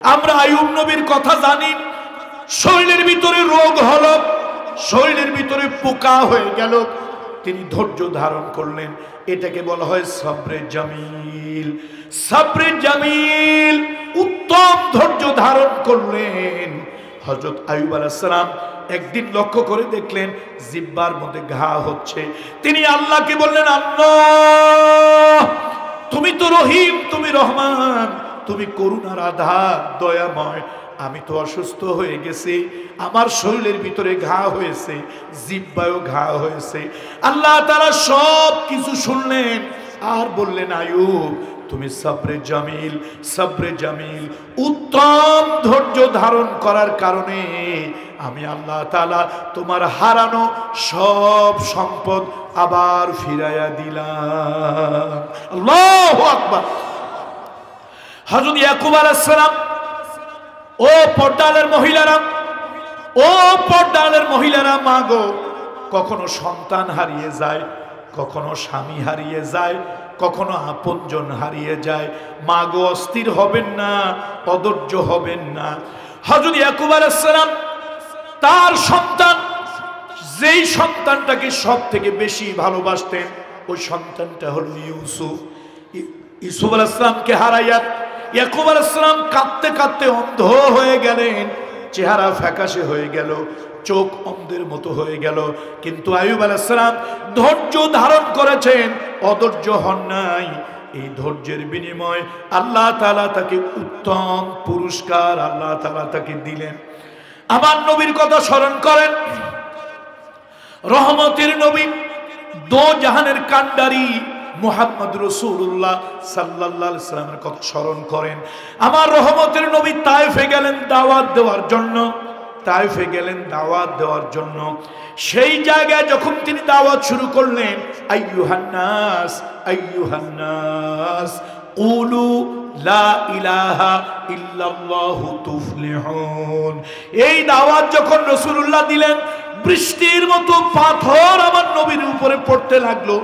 আমরা আইয়ুব নবীর কথা জানি, শরীরের ভিতরে রোগ হলো, শরীরের ভিতরে পোকা হয়ে গেল, তিনি ধৈর্য ধারণ করলেন। এটাকে বলা হয় সবরে জামিল। সবরে জামিল, উত্তম ধৈর্য ধারণ করলেন। হযরত আইয়ুব আলাইহিস সালাম একদিন লক্ষ্য করে দেখলেন জিহ্বার মধ্যে ঘা হচ্ছে। তিনি আল্লাহকে বললেন, আল্লাহ তুমি তো রহিম, তুমি রহমান, তুমি করুণার আধার, দয়াময়। আমি তো অসুস্থ হয়ে গেছি, আমার শরীরের ভিতরে ঘা হয়েছে, জিহ্বায়ও ঘা হয়েছে। আল্লাহ তাআলা সব কিছু শুনলেন আর বললেন, আইয়ুব তুমি সবরে জামিল, সবরে জামিল, উত্তম ধৈর্য ধারণ করার কারণে আমি আল্লাহ তাআলা তোমার হারানো সব সম্পদ আবার ফিরাইয়া দিলাম। আল্লাহু আকবার। হযরত ইয়াকুব আলাইহিস সালাম, ও পর্দালের মহিলারা, ও পর্দালের মহিলারা, মা গো, কখনো সন্তান হারিয়ে যায়, কখনো স্বামী হারিয়ে যায়, কখনো আপনজন হারিয়ে যায়। মা গো অস্থির হবেন না, অধৈর্য হবেন না। হযরত ইয়াকুব আলাইহিস সালাম তার সন্তান, যেই সন্তানটাকে সব থেকে বেশি ভালোবাসতেন, ওই সন্তানটা হলো ইউসুফ। ইউসুফ আলাইহিস সালামকে হারাইয়া ইয়াকুব আলাইহিস সালাম কাঁদতে কাঁদতে অন্ধ হয়ে গেলেন, চেহারা ফ্যাকাশে হয়ে গেল, চোখ অন্ধের মতো হয়ে গেল। কিন্তু আইয়ুব আলাইহিস সালাম ধৈর্য ধারণ করেছেন, অধৈর্য হন নাই। এই ধৈর্যের বিনিময় আল্লাহ তাআলা তাকে উত্তম পুরস্কার আল্লাহ তাআলা তাকে দিলেন। আমার নবীর কথা স্মরণ করেন, রহমতের নবী, দো জাহানের কান্ডারি মুহাম্মদ রাসূলুল্লাহ সাল্লাল্লাহু আলাইহি সাল্লামের কথা স্মরণ করেন। আমার রহমতের নবী তায়েফে গেলেন দাওয়াত দেওয়ার জন্য, তায়েফে গেলেন দাওয়াত দেওয়ার জন্য। সেই জায়গায় যখন তিনি দাওয়াত শুরু করলেন, আইয়ুহান নাস, আইয়ুহান নাস কুলু লা ইলাহা ইল্লাল্লাহু তুফলিহুন। এই দাওয়াত যখন রাসূলুল্লাহ দিলেন, বৃষ্টির মতো পাথর আমার নবীর উপরে পড়তে লাগলো।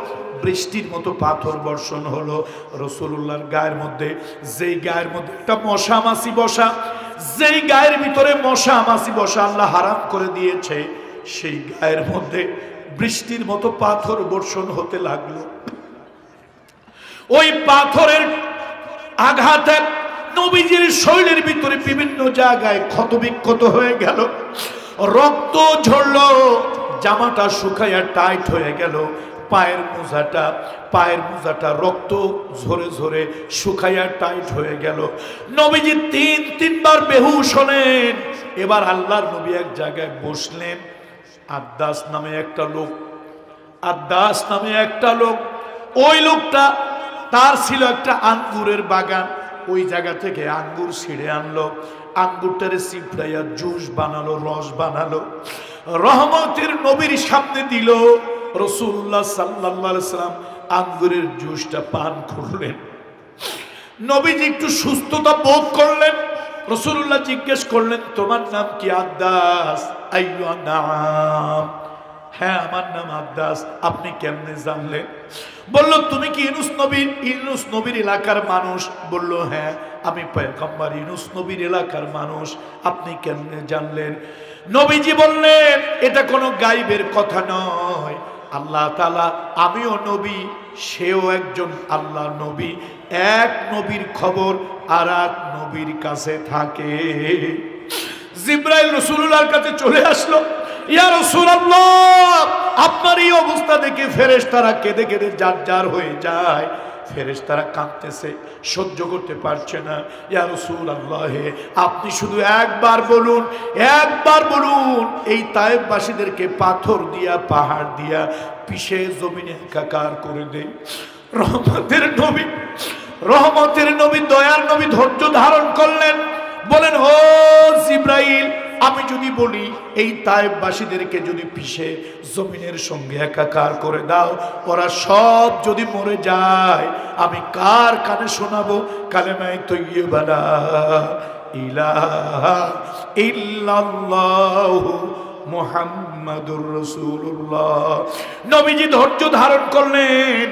বৃষ্টির মতো পাথর বর্ষণ হলো রাসূলুল্লাহর গায়ের মধ্যে। যেই গায়ের মধ্যে একটা মশা মাছি বসা, যেই গায়ের ভিতরে মশা মাছি বসা আল্লাহ হারাম করে দিয়েছে, সেই গায়ের মধ্যে বৃষ্টির মতো পাথর বর্ষণ হতে লাগলো। ওই পাথরের আঘাতে নবীজির শরীরের ভিতরে বিভিন্ন জায়গায় ক্ষতবিক্ষত হয়ে গেল, রক্ত ঝরলো, জামাটা শুকাইয়া টাইট হয়ে গেল, পায়ের মোজাটা রক্ত ঝরে ঝরে শুকাইয়া টাইট হয়ে গেল। নবীজি তিনবার বেহুশ হলেন। এবার আল্লাহর নবী এক জায়গায় বসলেন। আদ্দাস নামে একটা লোক, আদ্দাস নামে একটা লোক, ওই লোকটা, তার ছিল একটা আঙ্গুরের বাগান। ওই জায়গা থেকে আঙ্গুর ছিঁড়ে আনলো, আঙ্গুরটারে চিপড়াইয়া জুস বানালো, রস বানালো, রহমতের নবীর সামনে দিল। রাসূলুল্লাহ সাল্লাল্লাহু আলাইহি সাল্লাম আঙ্গুরের জুসটা পান করলেন। নবীজি একটু সুস্থতা বোধ করলেন। রাসূলুল্লাহ জিজ্ঞেস করলেন, তোমার নাম কি? আদ্দাস। আইয়ুহান নাম, হ্যাঁ আমার নাম আদ্দাস। আপনি কেমনে জানলেন? বলল, তুমি কি ইউনুস নবীর এলাকার মানুষ? বলল, হ্যাঁ আমি পয়গম্বর ইউনুস নবীর এলাকার মানুষ। আপনি কেমনে জানলেন? নবীজি বললেন, এটা কোনো গায়েবের কথা নয়। আল্লাহ তাআলা, আমিও নবী, সেও একজন আল্লাহ নবী। এক নবীর খবর আর এক নবীর কাছে থাকে। জিবরাইল রাসূলুল্লাহর কাছে চলে আসলো। ইয়া রাসূলুল্লাহ, আপনার এই অবস্থা দেখে ফেরেশতারা কেঁদে কেঁদে জারজার হয়ে যায়। ফেরেশতারা কাঁদতেছে, সহ্য করতে পারছে না। ইয়া রাসূলুল্লাহ, আপনি শুধু একবার বলুন, একবার বলুন, এই তায়েফবাসীদেরকে পাথর দিয়া, পাহাড় দিয়া পিষে জমিনে একাকার করে দেন। রহমতের নবী, দয়ার নবী ধৈর্য ধারণ করলেন। বলেন, ও জিবরাইল, আমি যদি বলি এই তায়েফবাসীদেরকে যদি পিষে জমিনের সঙ্গে একাকার করে দাও, ওরা সব যদি মরে যায়, আমি কার কানে শোনাবো কালেমায়ে তাইয়্যিবা লা ইলাহা ইল্লাল্লাহু মুহাম্মাদুর রাসূলুল্লাহ। নবীজি ধৈর্য ধারণ করলেন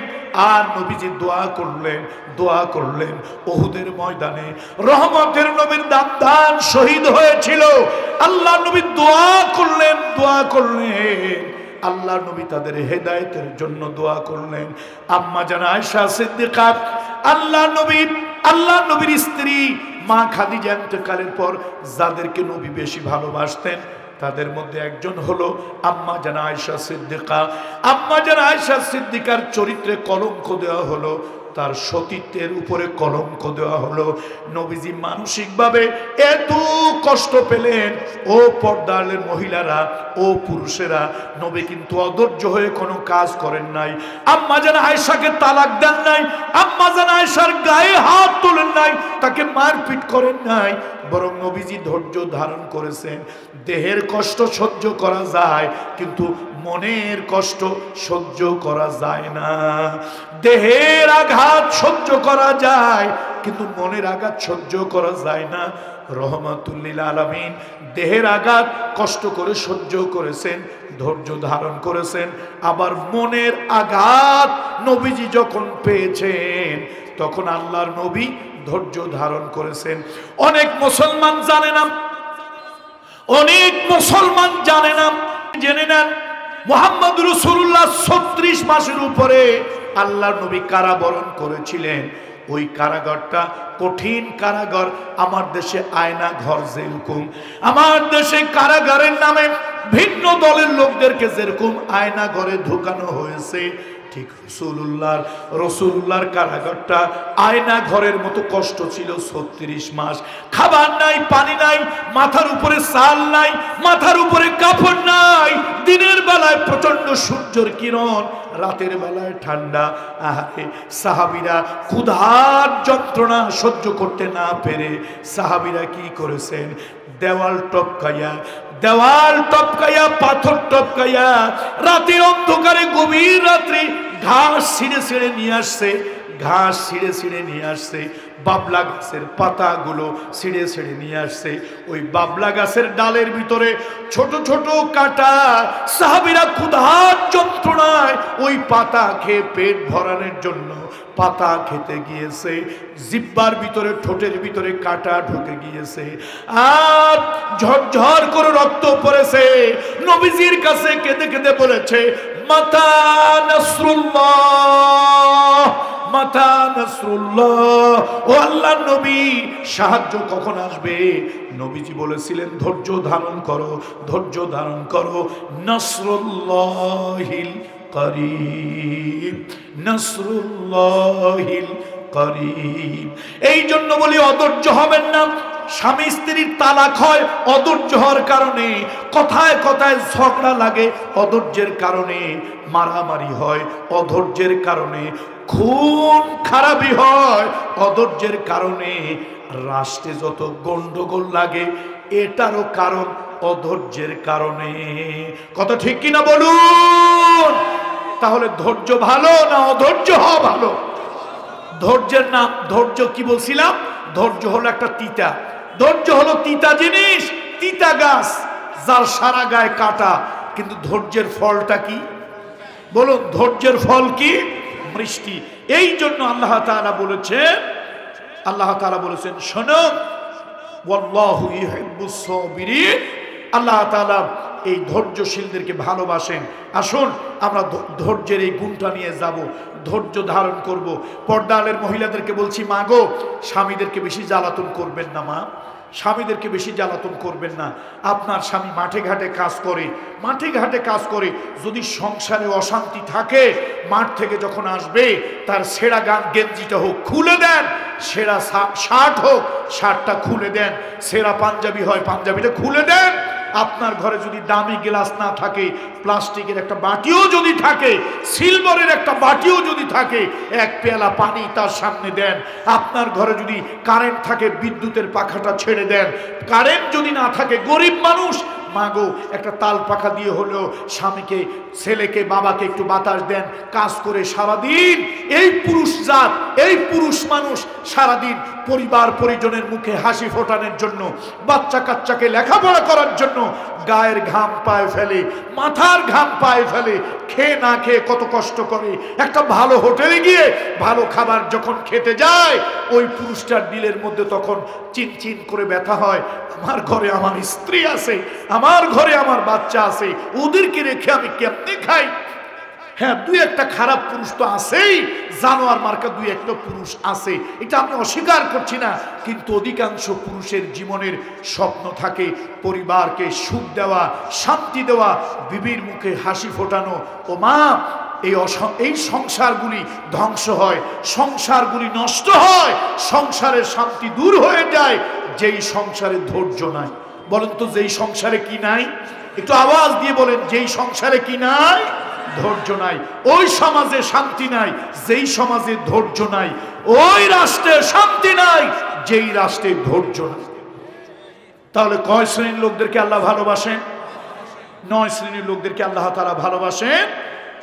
আর নবীজি দোয়া করলেন উহুদের ময়দানে রহমতের নবীর দান শহীদ হয়েছিল। আল্লাহ নবী দোয়া করলেন আল্লাহ নবী তাদের হেদায়েতের জন্য দোয়া করলেন। আম্মা জান আয়েশা সিদ্দিকা আল্লাহ নবীর স্ত্রী মা খাদিজা ইন্তেকালের পর যাদেরকে নবী বেশি ভালোবাসতেন তাদের মধ্যে একজন হলো আম্মা জান আয়েশা সিদ্দিকা। আম্মা জান আয়েশা সিদ্দিকার চরিত্রে কলঙ্ক দেওয়া হলো, তার সতীত্বের উপরে কলঙ্ক দেওয়া হলো। নবীজি মানসিকভাবে এত কষ্ট পেলেন। ও পর্দার মহিলারা, ও পুরুষেরা, নবী কিন্তু অধৈর্য হয়ে কোনো কাজ করেন নাই। আম্মা জান আয়েশাকে তালাক দেন নাই, আম্মা জান আয়েশার গায়ে হাত তোলেন নাই, তাকে মারপিট করেন নাই, বরং নবীজি ধৈর্য ধারণ করেছেন। দেহের কষ্ট সহ্য করা যায় কিন্তু মনের কষ্ট সহ্য করা যায় না। দেহের আঘাত সহ্য করা যায় কিন্তু মনের আঘাত সহ্য করা যায় না। রহমাতুল লিল আলামিন দেহের আঘাত কষ্ট করে সহ্য করেছেন, ধৈর্য ধারণ করেছেন। আবার মনের আঘাত নবীজি যখন পেয়েছেন তখন আল্লাহর নবী ধৈর্য ধারণ করেছেন। অনেক মুসলমান জানে না, জেনে নেন মুহাম্মদ রাসূলুল্লাহ 36 মাসের উপরে আল্লাহর নবী কারাবরণ করেছিলেন। ওই কারাগারটা কঠিন কারাগার। আমার দেশে আয়না ঘর যেরকম, আমার দেশে কারাগারের নামে ভিন্ন দলের লোকদেরকে যেরকম আয়না ঘরে ঢুকানো হয়েছে, ঠিক রসুল্লাহর কারাগারটা আয়না ঘরের মতো কষ্ট ছিল। 36 মাস খাবার নাই, পানি নাই, মাথার উপরে চাল নাই, মাথার উপরে কাপড় নাই। দিনের বেলায় প্রচন্ড সূর্যের কিরণ, রাতের বেলায় ঠান্ডা। আহারে সাহাবীরা ক্ষুধার যন্ত্রণা সহ্য করতে না পেরে সাহাবীরা কি করেছেন, দেওয়াল টপকাইয়া পাথর টপকাইয়া রাতের অন্ধকারে গভীর রাত্রি ঘাস ছিঁড়ে নিয়ে আসছে, বাবলা গাছের পাতাগুলো ছিঁড়ে নিয়ে আসছে। ওই বাবলা গাছের ডালের ভিতরে ছোট ছোট কাঁটা। সাহাবীরা ক্ষুধার যন্ত্রণায় ওই পাতা খেয়ে পেট ভরানোর জন্য পাতা খেতে গিয়েছে, জিহ্বার ভিতরে ঠোঁটের ভিতরে কাঁটা ঢুকে গিয়েছে আর ঝরঝর করে রক্ত পড়েছে। নবীজির কাছে কেঁদে কেঁদে বলেছে, মাতা নাসরুল্লাহ, মাতা নাসরুল্লাহ, ও আল্লাহর নবী সাহায্য কখন আসবে? নবীজি বলেছিলেন ধৈর্য ধারণ করো। নাসরুল্লাহিল করিম, নাসরুল্লাহিল করিম। এই জন্য বলি অধৈর্য হবেন না। স্বামী স্ত্রীর তালাক হয় অধৈর্য হওয়ার কারণে, কথায় কথায় ঝগড়া লাগে অধৈর্যের কারণে, মারামারি হয় অধৈর্যের কারণে, খুন খারাপি হয় অধৈর্যের কারণে, রাষ্ট্রে যত গন্ডগোল লাগে এটারও কারণ অধৈর্যের কারণে। কত ঠিক কিনা বলুন? তাহলে ধৈর্য ভালো না অধৈর্য হওয়া ভালো? ধৈর্যের নাম, ধৈর্য কি বলছিলাম? ধৈর্য হলো একটা তিতা, ধৈর্য হলো তিতা জিনিস, তিতা গাছ যার সারা গায়ে কাটা। কিন্তু ধৈর্যের ফলটা কি বলুন? ধৈর্যের ফল কি? মিষ্টি। এই জন্য আল্লাহ তাআলা বলেছেন শোনো, ওয়াল্লাহু ইউহিব্বুস সাবিরিন। আল্লাহ তাআলা এই ধৈর্যশীলদেরকে ভালোবাসেন। আসুন আমরা ধৈর্যের এই গুণটা নিয়ে যাব, ধৈর্য ধারণ করব। পর্দালের মহিলাদেরকে বলছি, মা গো, স্বামীদেরকে বেশি জ্বালাতন করবেন না। মা, স্বামীদেরকে বেশি জ্বালাতন করবেন না। আপনার স্বামী মাঠে ঘাটে কাজ করে, যদি সংসারে অশান্তি থাকে, মাঠ থেকে যখন আসবে তার ছেঁড়া গেঞ্জিটা হোক খুলে দেন, ছেঁড়া শার্ট হোক শার্টটা খুলে দেন, ছেঁড়া পাঞ্জাবি হয় পাঞ্জাবিটা খুলে দেন। আপনার ঘরে যদি দামি গ্লাস না থাকে, প্লাস্টিকের একটা বাটিও যদি থাকে, সিলভারের একটা বাটিও যদি থাকে, এক পেয়ালা পানি তার সামনে দেন। আপনার ঘরে যদি কারেন্ট থাকে, বিদ্যুতের পাখাটা ছেড়ে দেন। কারেন্ট যদি না থাকে, গরিব মানুষ, মাগো একটা তাল পাখা দিয়ে হলেও স্বামীকে, ছেলেকে, বাবাকে একটু বাতাস দেন। কাজ করে সারাদিন এই পুরুষ জাত, এই পুরুষ মানুষ সারাদিন পরিবার পরিজনের মুখে হাসি ফোটানোর জন্য, বাচ্চা কাচ্চাকে লেখাপড়া করার জন্য গায়ের ঘাম পায়ে ফেলে, মাথার ঘাম পায়ে ফেলে, খেয়ে না খেয়ে কত কষ্ট করে। একটা ভালো হোটেলে গিয়ে ভালো খাবার যখন খেতে যায়, ওই পুরুষটার দিলের মধ্যে তখন চিনচিন করে ব্যথা হয়, আমার ঘরে আমার স্ত্রী আছে, আমার ঘরে আমার বাচ্চা আছে, ওদেরকে রেখে আমি কেমনে খাই। হ্যাঁ, দুই একটা খারাপ পুরুষ তো আছেই, জানোয়ার মার্কা দুই একটা পুরুষ আছে, এটা আমি অস্বীকার করছি না, কিন্তু অধিকাংশ পুরুষের জীবনের স্বপ্ন থাকে পরিবারকে সুখ দেওয়া, শান্তি দেওয়া, বিবির মুখে হাসি ফোটানো। ও মা, এই সংসারগুলি ধ্বংস হয়, সংসারগুলি নষ্ট হয়, সংসারের শান্তি দূর হয়ে যায় যেই সংসারে ধৈর্য নাই। বলেন তো, যেই সংসারে কি নাই? একটু আওয়াজ দিয়ে বলেন, যেই সংসারে কি নাই? ধৈর্য নাই। ওই সমাজে শান্তি নাই যেই সমাজে ধৈর্য নাই, ওই রাষ্ট্রে শান্তি নাই যেই রাষ্ট্রে ধৈর্য নাই। তাহলে কয় শ্রেণীর লোকদেরকে আল্লাহ ভালোবাসেন? 9 শ্রেণীর লোকদেরকে আল্লাহ তাআলা ভালোবাসেন।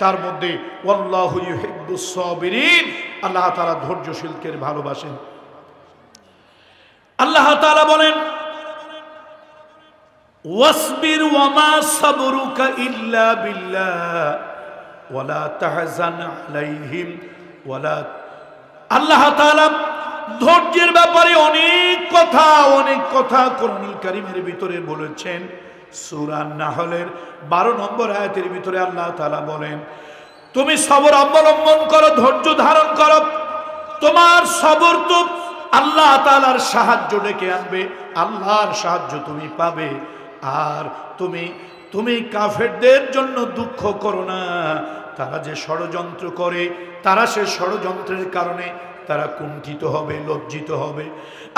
তার মধ্যে ওয়াল্লাহু ইউহিব্বুস সাবিরিন, আল্লাহ তাআলা ধৈর্যশীলকে ভালোবাসেন। আল্লাহ তাআলা বলেন, ওয়াসবির ওয়ামা সাবরুকা ইল্লা বিল্লাহ ওয়ালা তাহজান আলাইহিম ওয়ালা। আল্লাহ তাআলা ধৈর্যের ব্যাপারে অনেক কথা কোরআনুল কারীমের ভিতরে বলেছেন। সূরা নাহলের 12 নম্বর আয়াতের ভিতরে আল্লাহ তাআলা বলেন, তুমি সবর অবলম্বন করো, ধৈর্য ধারণ করো, তোমার সবর তো আল্লাহ তাআলার সাহায্য ডেকে আনবে, আল্লাহর সাহায্য তুমি পাবে। আর তুমি কাফেরদের জন্য দুঃখ করো না, তারা যে ষড়যন্ত্র করে, তারা সে ষড়যন্ত্রের কারণে তারা কুণ্ঠিত হবে, লজ্জিত হবে।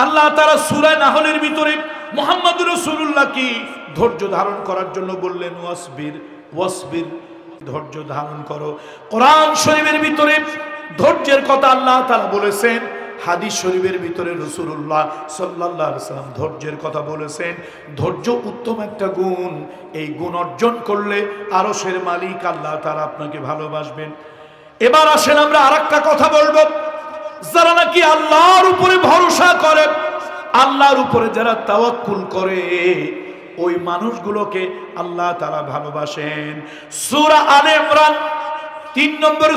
আল্লাহ তাআলা সূরা নাহলের ভিতরে মুহাম্মদুর রাসূলুল্লাহ কি ধৈর্য ধারণ করার জন্য বললেন, ওয়াসবির, ধৈর্য ধারণ করো। কোরআন শরীফের ভিতরে ধৈর্যের কথা আল্লাহ তাআলা বলেছেন, হাদিস শরীফের ভিতরে রাসূলুল্লাহ সাল্লাল্লাহু আলাইহি ওয়াসাল্লাম ধৈর্যের কথা বলেছেন। ধৈর্য উত্তম একটা গুণ, এই গুণ অর্জন করলে আরশের মালিক আল্লাহ তাআলা আপনাকে ভালোবাসবেন। এবার আসেন আমরা আরেকটা কথা বলবো, যারা নাকি আল্লাহর উপরে ভরসা করে, আল্লাহর উপরে যারা তাওয়াক্কুল করে, ওই মানুষগুলোকে আল্লাহ তাআলা ভালোবাসেন। সূরা আলে ইমরান 3 নম্বর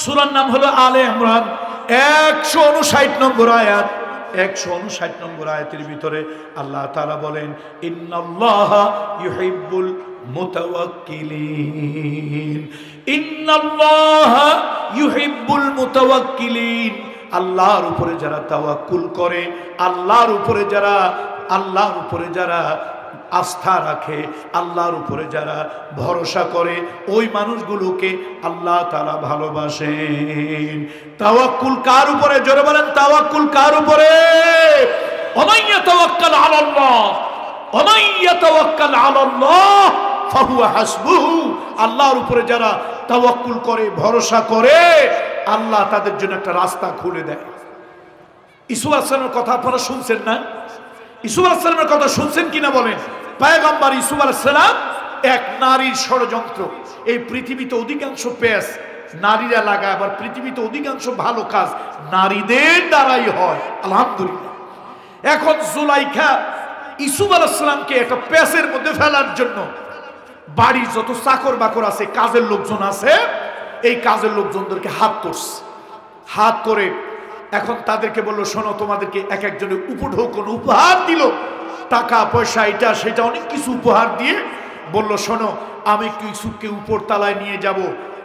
সূরার নাম হলো আলে ইমরান, 159 নম্বর আয়াত। 159 নম্বর আয়াতের ভিতরে আল্লাহ তাআলা বলেন, ইন্নাল্লাহা ইউহিব্বুল মুতাওয়াক্কিলিন, ইন্নাল্লাহা ইউহিব্বুল মুতাওয়াক্কিলিন। আল্লাহর উপরে যারা তাওয়াক্কুল করে, আল্লাহর উপরে যারা আস্থা রাখে, আল্লাহর উপরে যারা ভরসা করে, ওই মানুষগুলোকে আল্লাহ তাআলা ভালোবাসেন। তাওয়াক্কুল কার উপরে? জোরে বলেন, তাওয়াক্কুল কার উপরে? ওমান ইয়াতাওয়াক্কাল আলাল্লাহ, ওমান ইয়াতাওয়াক্কাল আলাল্লাহ ফাহুয়া হাসবুহু। আল্লাহর উপরে যারা তাওয়াক্কুল করে, ভরসা করে, আল্লাহ তাদের জন্য একটা রাস্তা খুলে দেয়। ইসুফ আলাইহিস সালামের কথা আপনারা শুনছেন না? ইসুফ আলাইহিস সালামের কথা শুনছেন কিনা বলেন? পয়গম্বর ইসুফ আলাইহিস সালাম এক নারীর ষড়যন্ত্র। এই পৃথিবীতে অধিকাংশ পেশ নারীরা লাগায়, আবার পৃথিবীতে অধিকাংশ ভালো কাজ নারীদের দ্বারাই হয়, আলহামদুলিল্লাহ। এখন জুলাইখা ইসুফ আলাইহিস সালামকে একটা পেশের মধ্যে ফেলার জন্য বাড়ির যত চাকর বাকর আছে, কাজের লোকজন আছে, এই কাজের লোকজনদেরকে হাত করে এখন তাদেরকে বললো, শোনো, তোমাদেরকে এক একজনের উপহার দিল, টাকা পয়সা এটা সেটা অনেক কিছু উপহার দিয়ে বলল, শোনো, আমি একটু ইউসুফকে উপর তলায় নিয়ে যাব,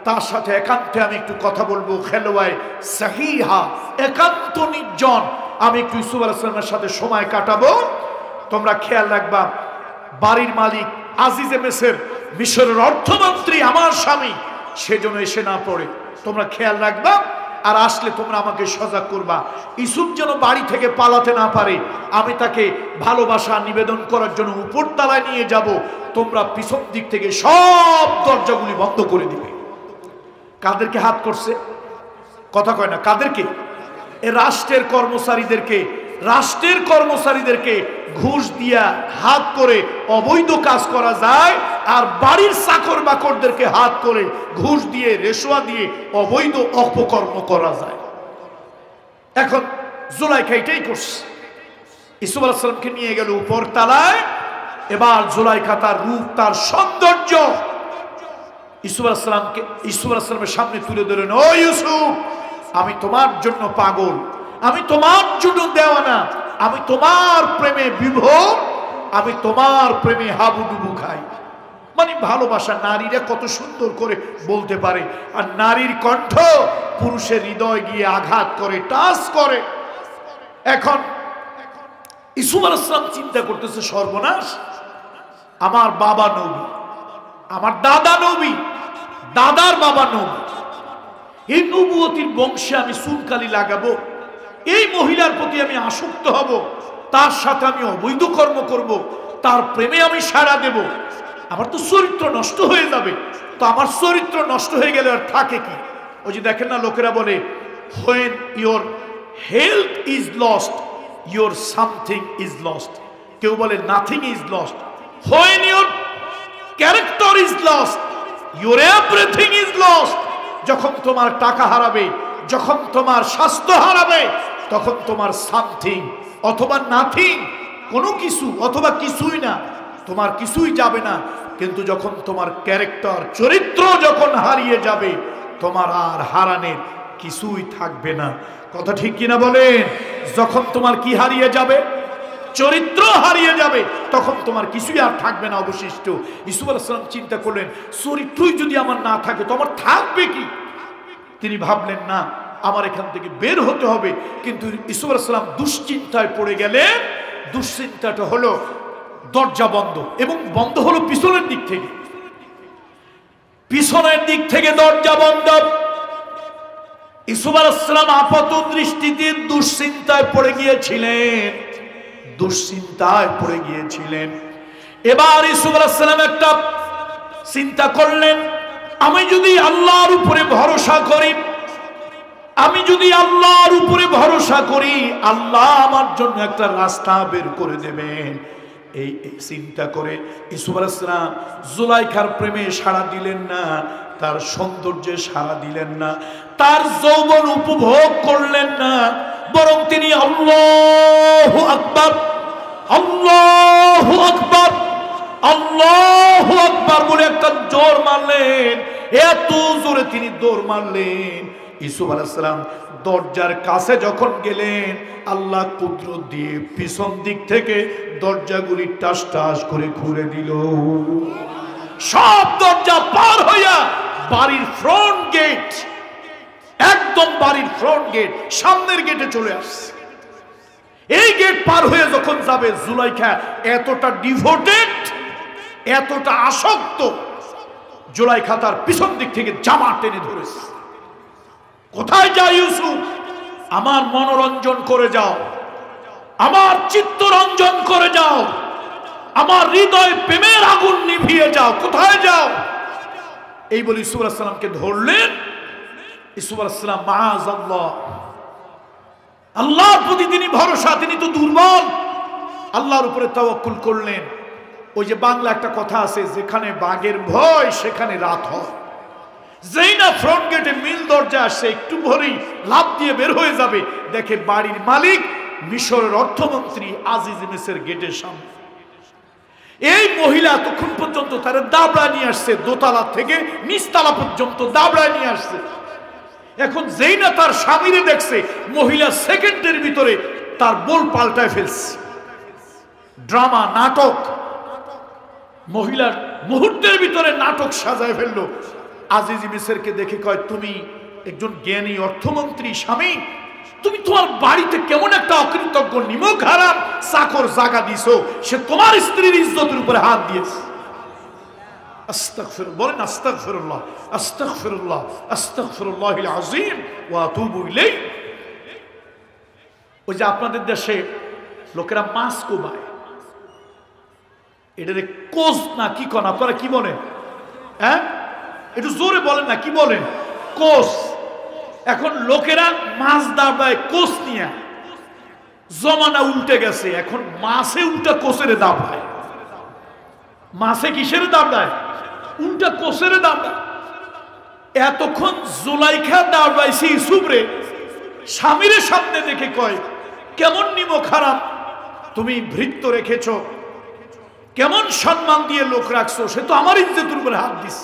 তার সাথে একান্তে আমি একটু কথা বলবো, খেলোয়ায় সাহিহা, একান্ত নির্জন, আমি একটু ইউসুফ আলাইহিস সালামের সাথে সময় কাটাবো। তোমরা খেয়াল রাখবা, বাড়ির মালিক আজিজে মিশরের অর্থমন্ত্রী আমার স্বামী, সেজন্য এসে না পড়ে, তোমরা খেয়াল রাখবা। আর আসলে তোমরা আমাকে সজাগ করবা, ইউসুফ যেন বাড়ি থেকে পালাতে না পারে। আমি তাকে ভালোবাসা নিবেদন করার জন্য উপর তলায় নিয়ে যাব, তোমরা পিছন দিক থেকে সব দরজাগুলি বন্ধ করে দিবে। কাদেরকে হাত করছে? কথা কয় না, কাদেরকে? এ রাষ্ট্রের কর্মচারীদেরকে ঘুষ দিয়া হাত করে অবৈধ কাজ করা যায়, আর বাড়ির চাকর বাকরদেরকে হাত করে ঘুষ দিয়ে, রেশোয়া দিয়ে অবৈধ অপকর্ম করা যায়। এখন জুলাইখা এটাই করছে। ইউসুফ আলাইহিস সালামকে নিয়ে গেল উপর তলায়। এবার জুলাইখা তার রূপ, তার সৌন্দর্য ইউসুফ আলাইহিস সালামের সামনে তুলে ধরেন। ও ইউসুফ, আমি তোমার জন্য পাগল, আমি তোমার জন্য দেওয়ানা, আমি তোমার প্রেমে বিভোর, আমি তোমার প্রেমে হাবুডুবু খাই। মানে ভালোবাসা নারীরা কত সুন্দর করে বলতে পারে, আর নারীর কণ্ঠ পুরুষের হৃদয় গিয়ে আঘাত করে, টাচ করে। এখন ইউসুফ আলাইহিস সালাম চিন্তা করতেছে, সর্বনাশ, আমার বাবা নবী, আমার দাদা নবী, দাদার বাবা নবী, এই নবুয়তির বংশে আমি চুনকালি লাগাবো, এই মহিলার প্রতি আমি আসক্ত হব, তার সাথে আমি অবৈধ কর্ম করব, তার প্রেমে আমি সাড়া দেব, আমার তো চরিত্র নষ্ট হয়ে যাবে। তো আমার চরিত্র নষ্ট হয়ে গেলে আর থাকে কি? ওই যে দেখেন না, লোকেরা বলে when your health is lost your something is lost, কেউ বলে nothing is lost, when your character is lost your everything is lost। যখন তোমার টাকা হারাবে, যখন তোমার স্বাস্থ্য হারাবে, তখন তোমার সামথিং অথবা নাথিং, কোনো কিছু অথবা কিছুই না, তোমার কিছুই যাবে না। কিন্তু যখন তোমার ক্যারেক্টার, চরিত্র যখন হারিয়ে যাবে, তোমার আর হারানোর কিছুই থাকবে না। কথা ঠিক কিনা বলেন? যখন তোমার কি হারিয়ে যাবে? চরিত্র হারিয়ে যাবে, তখন তোমার কিছুই আর থাকবে না অবশিষ্ট। ইউসুফ আলাইহিস সালাম চিন্তা করলেন, চরিত্রই যদি আমার না থাকে তো আমার থাকবে কি? তিনি ভাবলেন, না, আমার এখান থেকে বের হতে হবে। কিন্তু ইউসুফ আলাইহিস সালাম দুশ্চিন্তায় পড়ে গেলেন। দুশ্চিন্তাটা হলো দরজা বন্ধ, এবং বন্ধ হলো পিছনের দিক থেকে, পিছনের দিক থেকে দরজা বন্ধ। ইউসুফ আলাইহিস সালাম আপাত দৃষ্টিতে দুশ্চিন্তায় পড়ে গিয়েছিলেন, দুশ্চিন্তায় পড়ে গিয়েছিলেন। এবার ইউসুফ আলাইহিস সালাম একটা চিন্তা করলেন, আমি যদি আল্লাহর উপরে ভরসা করি, আমি যদি আল্লাহর উপরে ভরসা করি, আল্লাহ আমার জন্য একটা রাস্তা বের করে দেবেন। এই চিন্তা করে ইউসুফ আলাইহিস সালাম জুলাইখার প্রেমে সাড়া দিলেন না, তার সৌন্দর্যে সাড়া দিলেন না, তার যৌবন উপভোগ করলেন না, বরং তিনি আল্লাহু আকবার, আল্লাহু আকবার, আল্লাহু আকবার বলে একটা জোর মারলেন। এত জোরে তিনি দৌড় মারলেন, ইউসুফ আলাইহিস সালাম দরজার কাছে যখন গেলেন, আল্লাহ কুদরত দিয়ে পিছন দিক থেকে দরজাগুলি টাস টাস করে খুলে দিল। সব দরজা পার হইয়া বাড়ির ফ্রন্ট গেট, একদম বাড়ির ফ্রন্ট গেট, সামনের গেটে চলে আসছে। এই গেট পার হয়ে যখন যাবে, জুলাইখা এতটা ডিভোটেড, এতটা আসক্ত, জুলাইখা তার পিছন দিক থেকে জামা টেনে ধরেছে। কোথায় যাও ইউসুফ? আমার মনোরঞ্জন করে যাও, আমার চিত্তরঞ্জন করে যাও, আমার হৃদয় প্রেমের আগুন নিভিয়ে যাও, কোথায় যাও? এই বলে ইউসুফ আলাইহিস সালামকে ধরলেন। ইউসুফ আলাইহিস সালাম মাআযাল্লাহ, আল্লাহর প্রতি তিনি ভরসা, তিনি তো দুর্বল, আল্লাহর উপরে তাওয়াক্কুল করলেন। ওই যে বাংলা একটা কথা আছে, যেখানে বাঘের ভয় সেখানে রাত হয়। যেই না ফ্রন্ট গেটে মিল দরজা আসে, একটু ভরেই লাফ দিয়ে বের হয়ে যাবে, দেখে বাড়ির মালিক মিশরের অর্থমন্ত্রী আজিজ মিসর গেটের সামনে। এই মহিলা তখন পর্যন্ত তারা দাবড়া নিয়ে আসছে, দোতলা থেকে নিচতলা পর্যন্ত দাবড়া নিয়ে আসছে। এখন যেই না তার স্বামীরে দেখছে, মহিলা সেকেন্ডের ভিতরে তার বোল পাল্টায় ফেলছে। ড্রামা, নাটক, মহিলার মুহূর্তের ভিতরে নাটক সাজায় ফেললো। আজিজ মিসরকে দেখে কয়, তুমি একজন জ্ঞানী অর্থমন্ত্রী স্বামী, তুমি তোমার বাড়িতে কেমন একটা অকৃতজ্ঞ নিমক হারাম চাকর জাগা দিছো, সে তোমার স্ত্রীর ইজ্জতের উপরে হাত দিয়েছে। আস্তাগফিরুল্লাহ, বলেন আস্তাগফিরুল্লাহ, আস্তাগফিরুল্লাহ, আস্তাগফিরুল্লাহিল আযীম ওয়া আতুবু ইলাইহি। ওই যে আপনাদের দেশে লোকেরা মাছ কোবায়, এটারে কোজ না কি কোন, আপনারা কি বলেন? হ্যাঁ, একটু জোরে বলেন না, কি বলেন? কোষ। এখন লোকেরা মাছ দাবায় কোষ নিয়ে, জমানা উল্টে গেছে, এখন মাছে উল্টা কোষের দাবায়। মাছে কিসের দাবায়? উল্টা কোষের দাবায়। এতক্ষণ জুলাইখা দাবাইছে ইউসুফরে, স্বামীর সামনে দেখে কয়, কেমন নিমক হারাম তুমি ভৃত্য রেখেছ, কেমন সম্মান দিয়ে লোক রাখছো, সে তো আমার ইজ্জতের উপরে হাত দিস।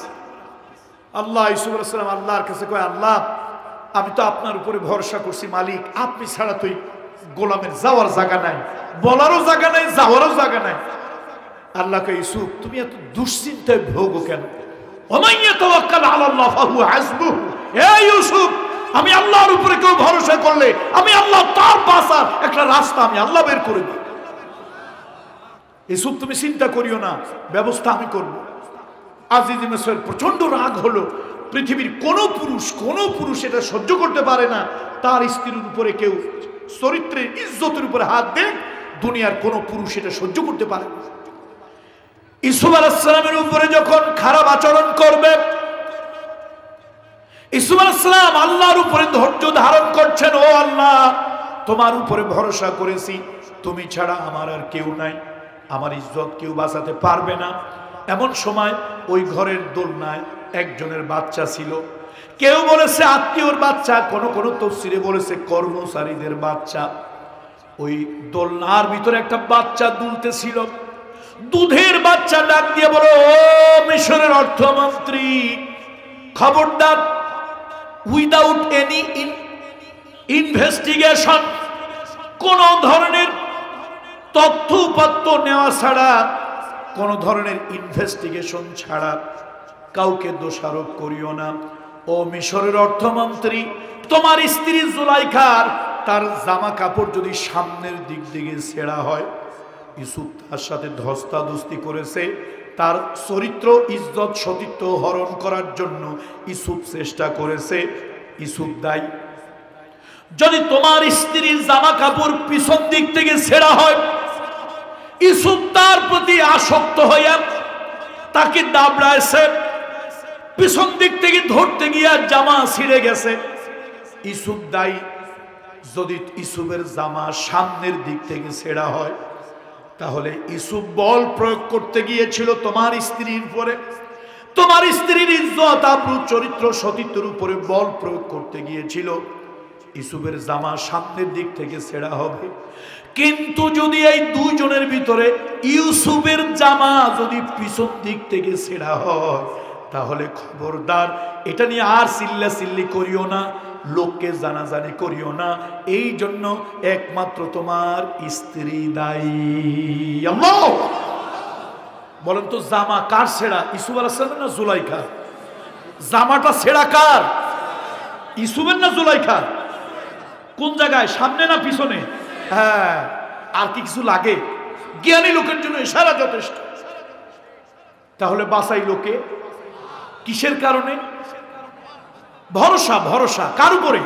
আল্লাহ ইউসুফ আলাইহিস সালাম আল্লাহর কাছে কয়, আল্লাহ আমি তো আপনার উপরে ভরসা করছি মালিক, আপনি ছাড়া তো গোলামের যাওয়ার জায়গা নাই, বলারও জায়গা নাই, যাওয়ারও জায়গা নাই। আল্লাহকে, ইউসুফ তুমি এত দুশ্চিন্তায় ভোগো কেন? ওমাইয়া তাওয়াক্কাল আলাল্লাহ ফাহুয়া হাসবুহু। হে ইউসুফ, আমি আল্লাহর উপরে কেউ ভরসা করলে আমি আল্লাহ তার বাঁচার একটা রাস্তা আমি আল্লাহ বের করে দিই। ইউসুফ তুমি চিন্তা করিও না, ব্যবস্থা আমি করব। আজিজ মিসর প্রচন্ড রাগ হলো। পৃথিবীর কোন পুরুষ এটা সহ্য করতে পারে না তার স্ত্রীর উপরে কেউ চরিত্রের ইজ্জতের উপরে হাত দেয়। দুনিয়ার কোন পুরুষ এটা সহ্য করতে পারে না। ইউসুফ আলাইহিস সালামের উপরে যখন খারাপ আচরণ করবে, ইউসুফ আলাইহিস সালাম আল্লাহর উপরে ধৈর্য ধারণ করছেন। ও আল্লাহ, তোমার উপরে ভরসা করেছি, তুমি ছাড়া আমার আর কেউ নাই, আমার ইজ্জত কেউ বাঁচাতে পারবে না। এমন সময় ওই ঘরের দোলনায় একজনের বাচ্চা ছিল। কেউ বলেছে আত্মীয়র বাচ্চা, কোন কোন তাফসীরে বলেছে কর্মচারীদের বাচ্চা। ওই দোলনার ভিতরে একটা বাচ্চা দুলতেছিল। দুধের বাচ্চা ডাক দিয়ে বলো, ও মিশরের অর্থমন্ত্রী, খবরদার, উইদাউট এনি ইনভেস্টিগেশন, কোন ধরনের তথ্য উপাত্ত নেওয়া ছাড়া, কোন ধরনের ইনভেস্টিগেশন ছাড়া কাউকে দোষারোপ করিও না। ও মিশরের অর্থমন্ত্রী, তোমার স্ত্রী জুলাইখার তার জামা কাপড় যদি সামনের দিক থেকে ছেঁড়া হয়, ইউসুফ তার সাথে ধস্তাধস্তি করেছে, তার চরিত্র ইজ্জত সতীত্ব হরণ করার জন্য ইউসুফ চেষ্টা করেছে, ইউসুফ দায়ী। যদি তোমার স্ত্রীর জামা কাপড় পিছন দিক থেকে ছেঁড়া হয়, ইউসুফ তার প্রতি আসক্ত হইয়া তাকে দাবড়াইছে, পিছন দিক থেকে ধরতে গিয়া জামা ছিঁড়ে গেছে, ইউসুফ দায়ী। যদি ইউসুফের জামা সামনের দিক থেকে ছেঁড়া হয়, তাহলে ইউসুফ বল প্রয়োগ করতে গিয়েছিল তোমার স্ত্রীর উপরে, তোমার স্ত্রীর ইজ্জত আবরু চরিত্র সতীত্বের উপরে বল প্রয়োগ করতে গিয়েছিল। ইউসুফের জামা সামনের দিক থেকে ছেঁড়া হবে। কিন্তু যদি এই দুইজনের ভিতরে ইউসুফের জামা যদি পিছন দিক থেকে ছেঁড়া হয়, তাহলে খবরদার এটা নিয়ে আর চিল্লাচিল্লি করিও না, লোককে জানাজানি করিও না। এই জন্য একমাত্র তোমার স্ত্রী দায়ী। আল্লাহ বলেন তো, জামা কার ছেঁড়া, ইউসুফ আলাইহিস সালাম না জুলাইখা? জামাটা ছেঁড়া কার, ইউসুফের না জুলাইখার? কোন জায়গায়, সামনে না পিছনে? হ্যাঁ, আর কি কিছু লাগে? জ্ঞানী লোকের জন্য ইশারা যথেষ্ট। তাহলে বাঁচাই লোকে কিসের কারণে? ভরসা। ভরসা কার উপরে?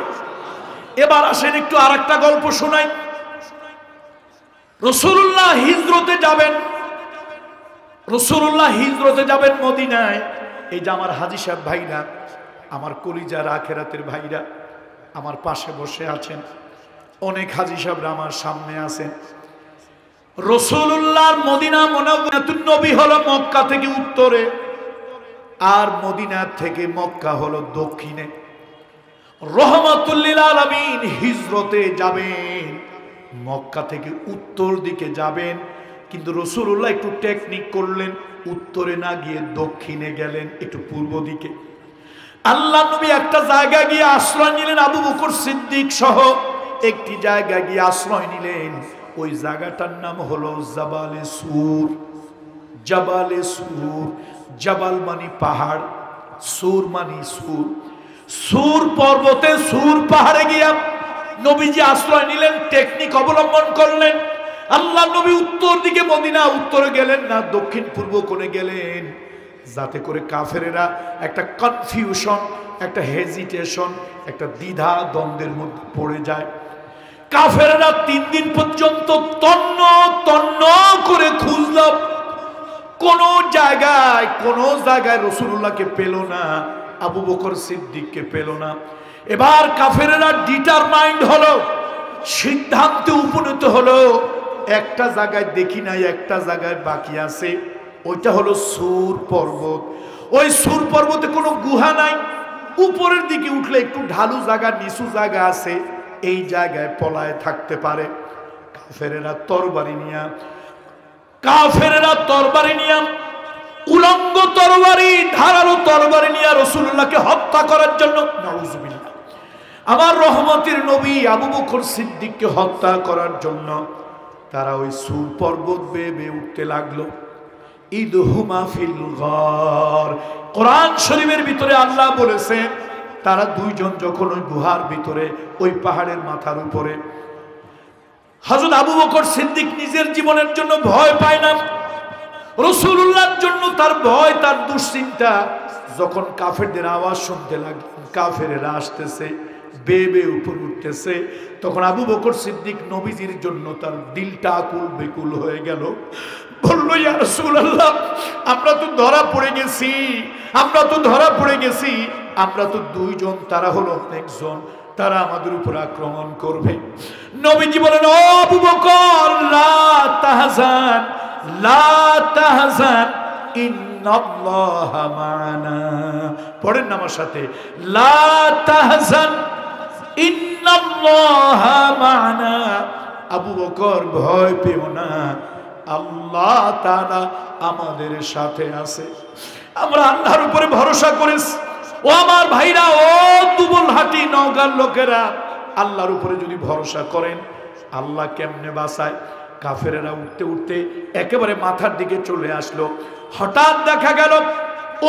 এবার আসেন একটু আর একটা গল্প শোনাই। রাসূলুল্লাহ হিজরতে যাবেন, রাসূলুল্লাহ হিজরতে যাবেন মদিনায়। এই যে আমার হাজী সাহেব ভাইরা, আমার কলিজার আখেরাতের ভাইরা আমার পাশে বসে আছেন, অনেক হাজী সাহেবরা আমার সামনে আছেন। রাসূলুল্লাহর মদিনা মুনাওয়ারাতুন নবী হলো মক্কা থেকে উত্তরে, আর মদিনা থেকে মক্কা হলো দক্ষিণে। রহমাতুল লিল আলামিন হিজরতে যাবেন, মক্কা থেকে উত্তর দিকে যাবেন। কিন্তু রাসূলুল্লাহ একটু টেকনিক করলেন, উত্তরে না গিয়ে দক্ষিণে গেলেন, একটু পূর্ব দিকে। আল্লাহ নবী একটা জায়গায় গিয়ে আশ্রয় নিলেন, আবু বকর সিদ্দিক সহ একটি জায়গায় গিয়ে আশ্রয় নিলেন। ওই জায়গাটার নাম হলো জাবালে সুর। জাবালে সুর, জাবাল মানি পাহাড়, সুর মানি সুর। সুর পর্বতে, সুর পাহাড়ে গিয়া নবীজি আশ্রয় নিলেন, টেকনিক অবলম্বন করলেন। আল্লাহ নবী উত্তর দিকে মদিনা, উত্তরে গেলেন না, দক্ষিণ পূর্ব কোণে গেলেন, যাতে করে কাফেরেরা একটা কনফিউশন, একটা হেজিটেশন, একটা দ্বিধা দ্বন্দ্বের মধ্যে পড়ে যায়। কাফেরেরা 3 দিন পর্যন্ত তন্ন তন্ন করে খুঁজল, কোন জায়গায় রাসূলুল্লাহকে পেল না, আবু বকর সিদ্দিককে পেল না। এবার কাফেরেরা ডিটারমাইন্ড হলো, সিদ্ধান্তে উপনীত হলো, একটা জায়গায় দেখি নাই, একটা জায়গায় বাকি আছে, ওইটা হলো সুর পর্বত। ওই সুর পর্বতে কোনো গুহা নাই, উপরের দিকে উঠলে একটু ঢালু জায়গা, নিচু জায়গা আছে, এই জায়গায় পলায় থাকতে পারে। কাফেরেরা তরবারি নিয়া উলঙ্গ তরবারি, ধারালো তরবারি নিয়া রাসূলুল্লাহকে হত্যা করার জন্য, নাউযুবিল্লাহ, আমার রহমতের নবী আবু বকর সিদ্দিককে হত্যা করার জন্য তারা ওই সূর পর্বত বেয়ে উঠতে লাগলো। ইদহুমা ফিল গার, কোরআন শরীফের ভিতরে আল্লাহ বলেছেন তারা দুইজন যখন ওই গুহার ভিতরে, ওই পাহাড়ের মাথার উপরে, হযরত আবু বকর সিদ্দিক নিজের জীবনের জন্য ভয় পায় না, রাসূলুল্লাহর জন্য তার ভয়, তার দুশ্চিন্তা। যখন কাফেরদের আওয়াজ শুনতে লাগলেন, কাফেরেরা আসতেছে, বেয়ে উপর উঠতেছে, তখন আবু বকর সিদ্দিক নবীজির জন্য তার দিলটা আকুল বেকুল হয়ে গেল। বলল, ইয়া রাসূলুল্লাহ, আমরা তো ধরা পড়ে গেছি, আমরা তো দুইজন, তারা হলো অনেকজন, তারা আমাদের উপর আক্রমণ করবে। নবীজি বলেন, ও আবু বকর, লা তাহজান ইন্নাল্লাহা মা'ানা। পড়েন আমার সাথে, লা তাহজান ইন্নাল্লাহা মা'ানা। আবু বকর, ভয় পেও না, আল্লাহ তাআলা আমাদের সাথে আছে। আমরা আল্লাহর উপরে ভরসা করেছি। ও আমার ভাইরা, ও দুবলহাটি নওগাঁর লোকেরা, আল্লাহর উপরে যদি ভরসা করেন, আল্লাহ কেমনে বাঁচায়। কাফেরেরা উঠতে উঠতে একেবারে মাথার দিকে চলে আসলো। হঠাৎ দেখা গেল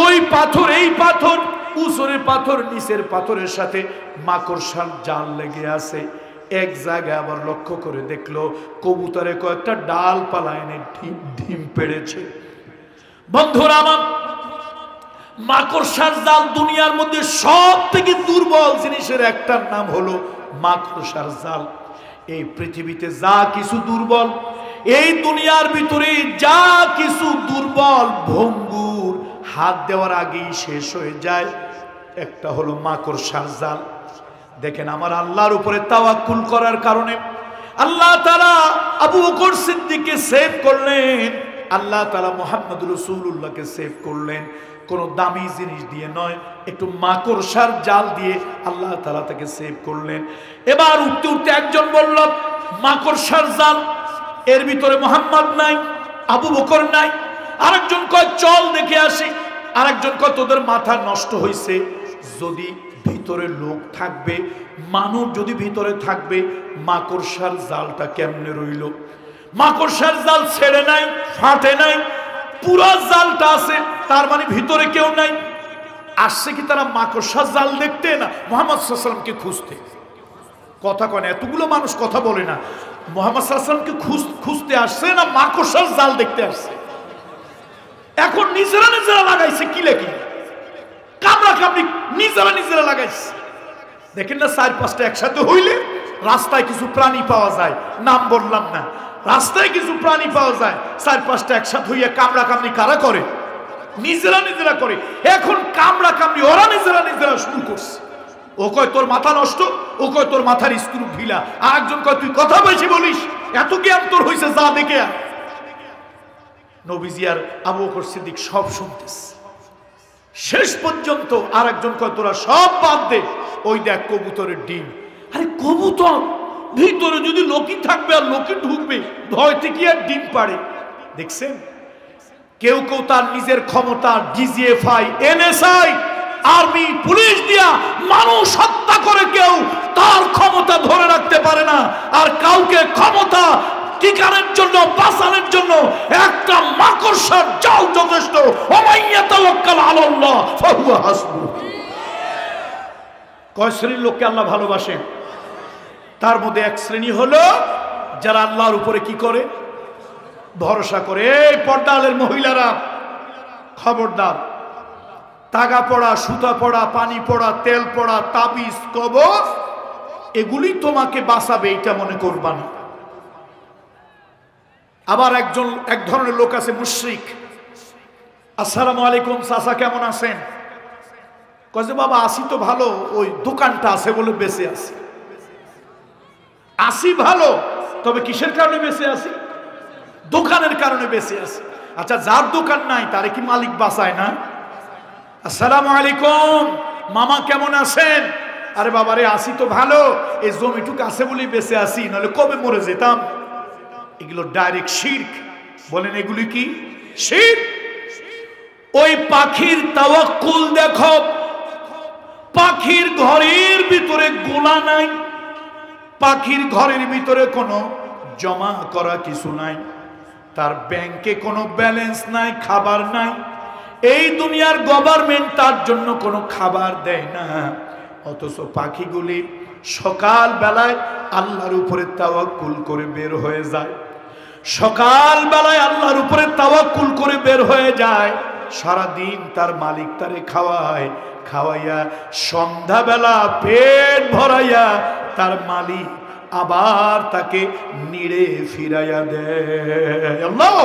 ওই পাথর, এই পাথর, উপরের পাথর নিচের পাথরের সাথে মাকড়সার জাল লেগে আছে। এক জায়গায় আবার লক্ষ্য করে দেখলো কবুতরে কয়েকটা ডালপালা এনে ডিম পেড়েছে। বন্ধুরা আমার, মাকড়সার জাল দুনিয়ার মধ্যে সব থেকে দুর্বল জিনিসের একটা নাম হলো মাকড়সার জাল। এই পৃথিবীতে যা কিছু দুর্বল, এই দুনিয়ার ভিতরে যা কিছু দুর্বল, ভঙ্গুর, হাত দেওয়ার আগেই শেষ হয়ে যায়, একটা হলো মাকড়সার জাল। দেখেন, আমার আল্লাহর উপরে তাওয়াক্কুল করার কারণে আল্লাহ তাআলা আবু বকর সিদ্দিককে সেভ করলেন, আল্লাহ তাআলা মুহাম্মদুর রাসূলুল্লাহকে সেভ করলেন। কোন দামি জিনিস দিয়ে নয়, একটু মাকড়সার জাল দিয়ে আল্লাহ তাআলা তাকে সেভ করলেন। এবার উঠতে উঠতে একজন বলল, মাকড়সার জাল, এর ভিতরে মুহাম্মদ নাই, আবু বকর নাই। আরেকজন কয়, চল দেখে আসি। আরেকজন কয়, তোদের মাথা নষ্ট হয়েছে, যদি ভিতরে লোক থাকবে, মানুষ যদি ভিতরে থাকবে, মাকড়সার জালটা কেমনে রইল? মাকড়সার জাল ছেড়ে নাই, ফাটে নাই, পুরো জালটা আছে, তার মানে ভিতরে কেউ নাই। আসছে কি তারা মাকড়সার জাল দেখতে, না মুহাম্মদ সাল্লাল্লাহু আলাইহি ওয়াসাল্লামকে খুঁজতে? কথা কয় না, এতগুলো মানুষ কথা বলে না। মুহাম্মদ সাল্লাল্লাহু আলাইহি ওয়াসাল্লামকে খুঁজতে আসছে না মাকড়সার জাল দেখতে আসছে? এখন নিজেরা লাগাইছে কি লেখি, কামড়া কামড়ি নিজেরা লাগাইছে। দেখেন না, 4-5টা একসাথে হইলে রাস্তায় কিছু প্রাণী পাওয়া যায়, নাম বললাম না, রাস্তায় কিছু প্রাণী পাওয়া যায়, 4-5টা একসাথে হইয়া কামড়া কামড়ি কারা করে? নিজেরা করে। এখন কামড়া কামড়ি ওরা নিজেরা শুরু করছে। ও কয় তোর মাথা নষ্ট, ও কয় তোর মাথার স্ক্রু ঢিলা, আর একজন কয় তুই কথা বেশি বলিস, এত জ্ঞান তোর হইছে, যা দেখে আয়। নবীজি আর আবু বকর সিদ্দিক সব শুনতেছে। শেষ পর্যন্ত আরেকজন কয় তোরা সব বাদ দে, ওই দেখ কবুতরের ডিম। আরে কবুতর, ভিতরে যদি লোকই থাকবে আর লোকে ঢুকবে, ভয়তে কি আর ডিম পাড়ে? দেখছেন, কেউ কেউ তার নিজের ক্ষমতা, ডিজিএফআই, এনএসআই, আর্মি, পুলিশ দিয়া মানুষ হত্যা করে, কেউ তার ক্ষমতা ধরে রাখতে পারে না। আর কাউকে ক্ষমতা টিকানোর জন্য, বাঁচানোর জন্য একটা মাকড়সার জাল যথেষ্ট। ওমাইয়া তাওয়াক্কাল আলাল্লাহ ফাহুয়া হাসবুহ। কয় শ্রেণীর লোককে আল্লাহ ভালোবাসেন? তার মধ্যে এক শ্রেণী হলো যারা আল্লাহর উপরে কি করে? ভরসা করে। এই পর্দালের মহিলারা, খবরদার, তাগা পড়া, সুতা পড়া, পানি পড়া, তেল পড়া, তাবিজ, কবর, এগুলি তোমাকে বাঁচাবে এটা মনে করবা না। আবার এক ধরনের লোক আছে মুশরিক। আসসালামু আলাইকুম চাচা, কেমন আছেন? কয়ে বাবা আসি তো ভালো, ওই দোকানটা আছে বলে বেঁচে আছি। আসি ভালো, তবে কিসের কারণে বেঁচে আছি? দোকানের কারণে বেঁচে আছি। আচ্ছা, যার দোকান নাই তারে কি মালিক বাঁচায় না? আসসালামু আলাইকুম মামা, কেমন আছেন? আরে বাবা রে, আসি তো ভালো, এই জমিটুক আছে বলেই বেঁচে আছি, নাহলে কবে মরে যেতাম। এগুলো ডাইরেক্ট শিরক। বলেন এগুলি কি শিরক? ওই পাখির তাওয়াক্কুল দেখো, পাখির ঘরের ভিতরে গোলা নাই, পাখির ঘরের ভিতরে কোনো জমা করা কিছু নাই, তার ব্যাংকে কোনো ব্যালেন্স নাই, খাবার নাই, এই দুনিয়ার গভর্নমেন্ট তার জন্য কোনো খাবার দেয় না। অথচ পাখিগুলি সকাল বেলায় আল্লাহর উপরে তাওয়াক্কুল করে বের হয়ে যায়, সকাল বেলায় আল্লাহর উপরে তাওয়াক্কুল করে বের হয়ে যায়, সারা দিন তার মালিক তারে খাওয়ায়, খাওয়াইয়া সন্ধ্যাবেলা পেট ভরাইয়া তার মালিক আবার তাকে নিড়ে ফিরাইয়া দেয়। আল্লাহ,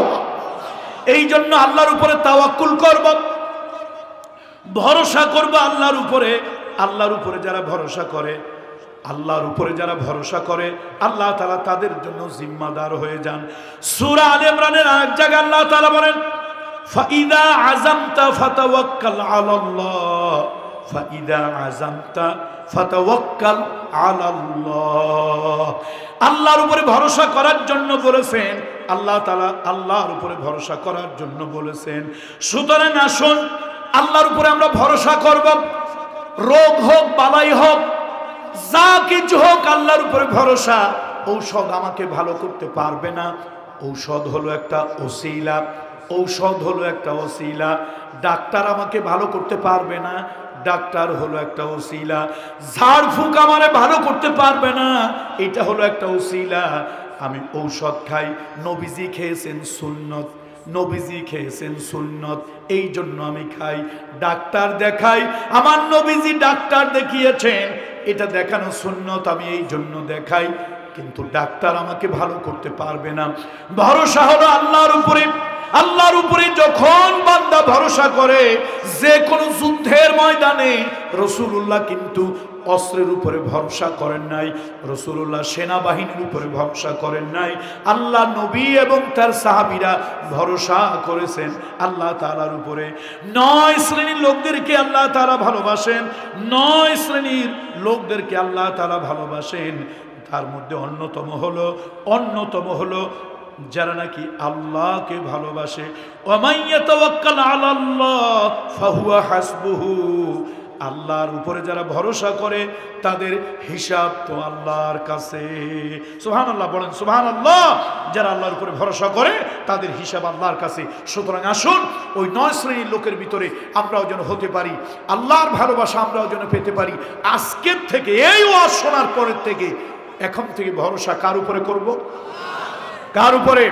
এই জন্য আল্লাহর উপরে তাওয়াক্কুল করব, ভরসা করব আল্লাহর উপরে। আল্লাহর উপরে যারা ভরসা করে, আল্লাহর উপরে যারা ভরসা করে, আল্লাহ তাআলা তাদের জন্য জিম্মাদার হয়ে যান। সূরা আলে ইমরানের আরেক জায়গায় আল্লাহ তাআলা বলেন, ফাইদা আযামতা ফাতাওয়াক্কাল আলাল্লাহ, ফাইদা আযামতা ফাতাওয়াক্কাল আলাল্লাহ। আল্লাহর উপরে ভরসা করার জন্য বলেছেন আল্লাহ তাআলা, আল্লাহর উপরে ভরসা করার জন্য বলেছেন। সুতরাং আসুন আল্লাহর উপরে আমরা ভরসা করব, রোগ হোক বালাই হোক যা কিছু হোক আল্লাহর উপরে ভরসা। ঔষধ আমাকে ভালো করতে পারবে না, ঔষধ হলো একটা ওসিলা, ঔষধ হলো একটা ওসিলা। ডাক্তার আমাকে ভালো করতে পারবে না, ডাক্তার হলো একটা ওসিলা। ঝাড়ফুঁক আমারে ভালো করতে পারবে না, এটা হলো একটা ওসিলা। আমি ঔষধ খাই, নবীজি খেয়েছেন সুন্নত, নবীজি খেয়েছেন সুন্নত, এই জন্য আমি খাই। ডাক্তার দেখাই, আমার নবীজি ডাক্তার দেখিয়েছেন, এটা দেখানো সুন্নত, আমি এই জন্য দেখাই। কিন্তু ডাক্তার আমাকে ভালো করতে পারবে না। ভরসা হলো আল্লাহর উপরে। আল্লাহর উপরে যখন বান্দা ভরসা করে, যে কোনো যুদ্ধের ময়দানে রাসূলুল্লাহ কিন্তু অস্ত্রের উপরে ভরসা করেন নাই, রাসূলুল্লাহ সেনাবাহিনীর উপরে ভরসা করেন নাই। আল্লাহ নবী এবং তার সাহাবীরা ভরসা করেছেন আল্লাহ তাআলার উপরে। 9 শ্রেণীর লোকদেরকে আল্লাহ তাআলা ভালোবাসেন, 9 শ্রেণীর লোকদেরকে আল্লাহ তাআলা ভালোবাসেন। তার মধ্যে অন্যতম হলো যারা নাকি আল্লাহকে ভালোবাসে। ওয়া ইয়াতাওয়াক্কাল আলাল্লাহ ফাহুয়া হাসবুহু। আল্লাহর উপরে যারা ভরসা করে তাদের হিসাব তো আল্লাহর কাছে। সুবহানাল্লাহ, বলেন সুবহানাল্লাহ। যারা আল্লাহর উপরে ভরসা করে তাদের হিসাব আল্লাহর কাছে। সুতরাং আসুন ওই 9 শ্রেণীর লোকের ভিতরে আমরাও যেন হতে পারি, আল্লাহর ভালোবাসা আমরাও যেন পেতে পারি। আজকের থেকে, এই ওয়াজ শোনার পরের থেকে, এখন থেকে ভরসা কার উপরে করব? কার উপরে?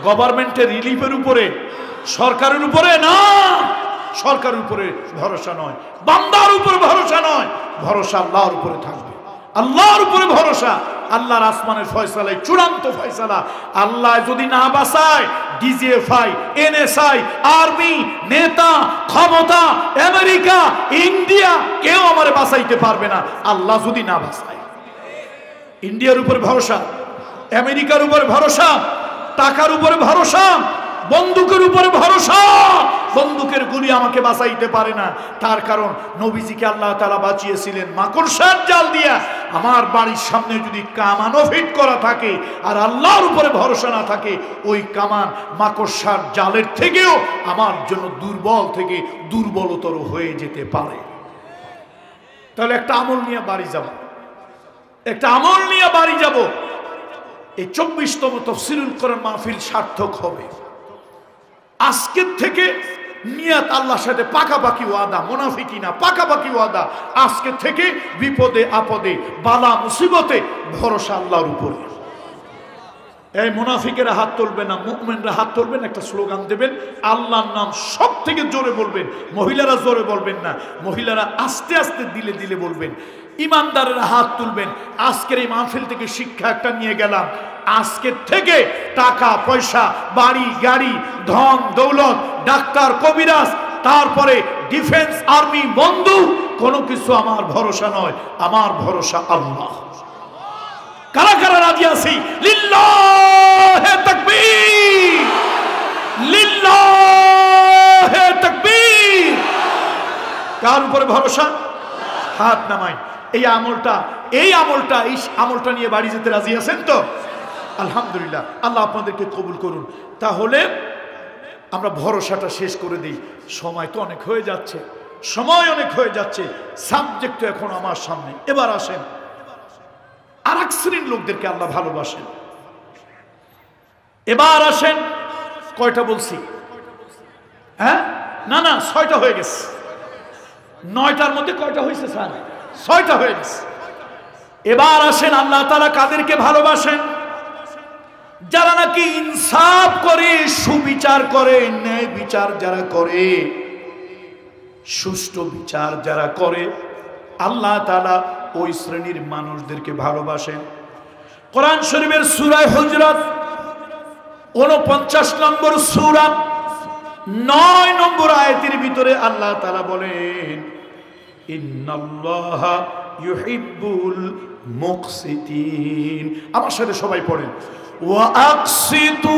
গভর্নমেন্টের রিলিফের উপরে, সরকারের উপরে না। সরকারের উপরে ভরসা নয়, বান্দার উপরে ভরসা নয়, ভরসা আল্লাহর উপরে থাকবে। আল্লাহর উপরে ভরসা। আল্লাহর আসমানের ফয়সালা চূড়ান্ত ফয়সালা। আল্লাহ যদি না বাঁচায়, ডিজিএফআই, এনএসআই, আর্মি, নেতা, ক্ষমতা, আমেরিকা, ইন্ডিয়া, কেউ আমারে বাঁচাইতে পারবে না আল্লাহ যদি না বাঁচায়। ইন্ডিয়ার উপরে ভরসা, আমেরিকার উপরে ভরসা, টাকার উপরে ভরসা, বন্দুকের উপরে ভরসা। বন্দুকের গুলি আমাকে বাঁচাইতে পারে না। তার কারণ নবীজিকে আল্লাহ তাআলা বাঁচিয়েছিলেন মাকড়সার জাল দিয়া। আমার বাড়ির সামনে যদি কামানও ফিট করা থাকে আর আল্লাহর উপরে ভরসা না থাকে, ওই কামান মাকড়সার জালের থেকেও আমার জন্য দুর্বল থেকে দুর্বলতর হয়ে যেতে পারে। তাহলে একটা আমল নিয়ে বাড়ি যাব, একটা আমল নিয়ে বাড়ি যাব। এই 24তম তাফসীরুল কোরআন মাহফিল সার্থক হবে। আজকের থেকে নিয়ত আল্লাহর সাথে পাকাপাকি ওয়াদা, মুনাফিকি না, পাকাপাকি ওয়াদা। আজকের থেকে বিপদে আপদে বালা মুসিবতে ভরসা আল্লাহর উপরে। এই মুনাফিকেরা হাত তুলবে না, মুমিনরা হাত তুলবেন, একটা স্লোগান দেবেন, আল্লাহর নাম সব থেকে জোরে বলবেন। মহিলারা জোরে বলবেন না, মহিলারা আস্তে আস্তে দিলে দিলে বলবেন। ইমানদারেরা হাত তুলবেন। আজকের এই মাহফিল থেকে শিক্ষা একটা নিয়ে গেলাম, আজকের থেকে টাকা পয়সা, বাড়ি গাড়ি, ধন দৌলত, ডাক্তার কবিরাজ, তারপরে ডিফেন্স, আর্মি, বন্দুক, কোনো কিছু আমার ভরসা নয়। আমার ভরসা আল্লাহ। কারা কারা রাজি আছি? লিল্লাহে তাকবীর, লিল্লাহে তাকবীর। কার উপরে ভরসা? হাত নামাই। এই আমলটা নিয়ে বাড়ি যেতে রাজি আছেন তো? আলহামদুলিল্লাহ, আল্লাহ আপনাদেরকে কবুল করুন। তাহলে আমরা ভরসাটা শেষ করে দিই। সময় তো অনেক হয়ে যাচ্ছে, সময় অনেক হয়ে যাচ্ছে, সাবজেক্ট তো এখন আমার সামনে। এবার আসেন, আর এক শ্রেণীর লোকদেরকে আল্লাহ ভালোবাসেন। এবার আসেন, কয়টা বলছি? হ্যাঁ, না না, 6টা হয়ে গেছে। 9টার মধ্যে কয়টা হয়েছে স্যার? 6টা হয়ে গেছে। এবার আসেন, আল্লাহ তাআলা কাদেরকে ভালোবাসেন? যারা নাকি ইনসাফ করে, সুবিচার করে, ন্যায় বিচার যারা করে, সুষ্ঠু বিচার যারা করে, আল্লাহ তাআলা ওই শ্রেণীর মানুষদেরকে ভালোবাসেন। কোরআন শরীফের সূরা হুজরাত 49 নম্বর সূরা 9 নম্বর আয়াতের ভিতরে আল্লাহ তাআলা বলেন, ইন্নাল্লাহা ইউহিব্বুল মুকসিতিন। আমার সাথে সবাই পড়েন, ওয়া আকসিতু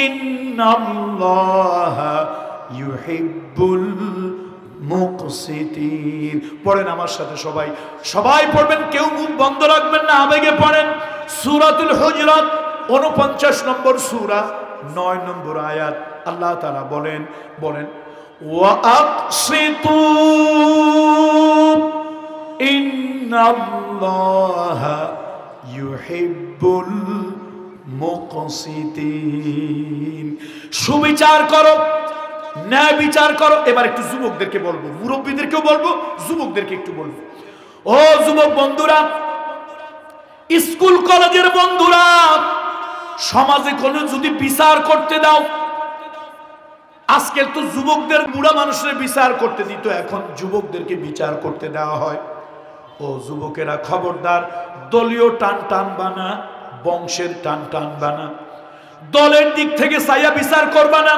ইন্নাল্লাহা ইউহিব্বুল মুকসিতিন। পড়েন আমার সাথে সবাই, সবাই পড়বেন, কেউ মুখ বন্ধ রাখবেন না, আবেগে পড়েন। সূরাতুল হুজরাত 49 নম্বর সূরা 9 নম্বর আয়াত আল্লাহ তাআলা বলেন ওয়া আকসিতু ইন্নাল্লাহা ইউহিব্বুল মুকসিতিন। সুবিচার করো, ন্যায় বিচার করো। এবার একটু যুবকদেরকে বলবো, মুরব্বীদেরকেও বলবো, যুবকদেরকে একটু বলবো। ও যুবক বন্ধুরা, স্কুল কলেজের বন্ধুরা, সমাজে কোনো যদি বিচার করতে দাও, আজকাল তো যুবকদের, বুড়া মানুষের বিচার করতে দিত, এখন যুবকদেরকে বিচার করতে দেওয়া হয়। ও যুবকেরা, খবরদার, দলীয় টান টান বানা, বংশের টান টান বানা, দলের দিক থেকে চাইয়া বিচার করবা না।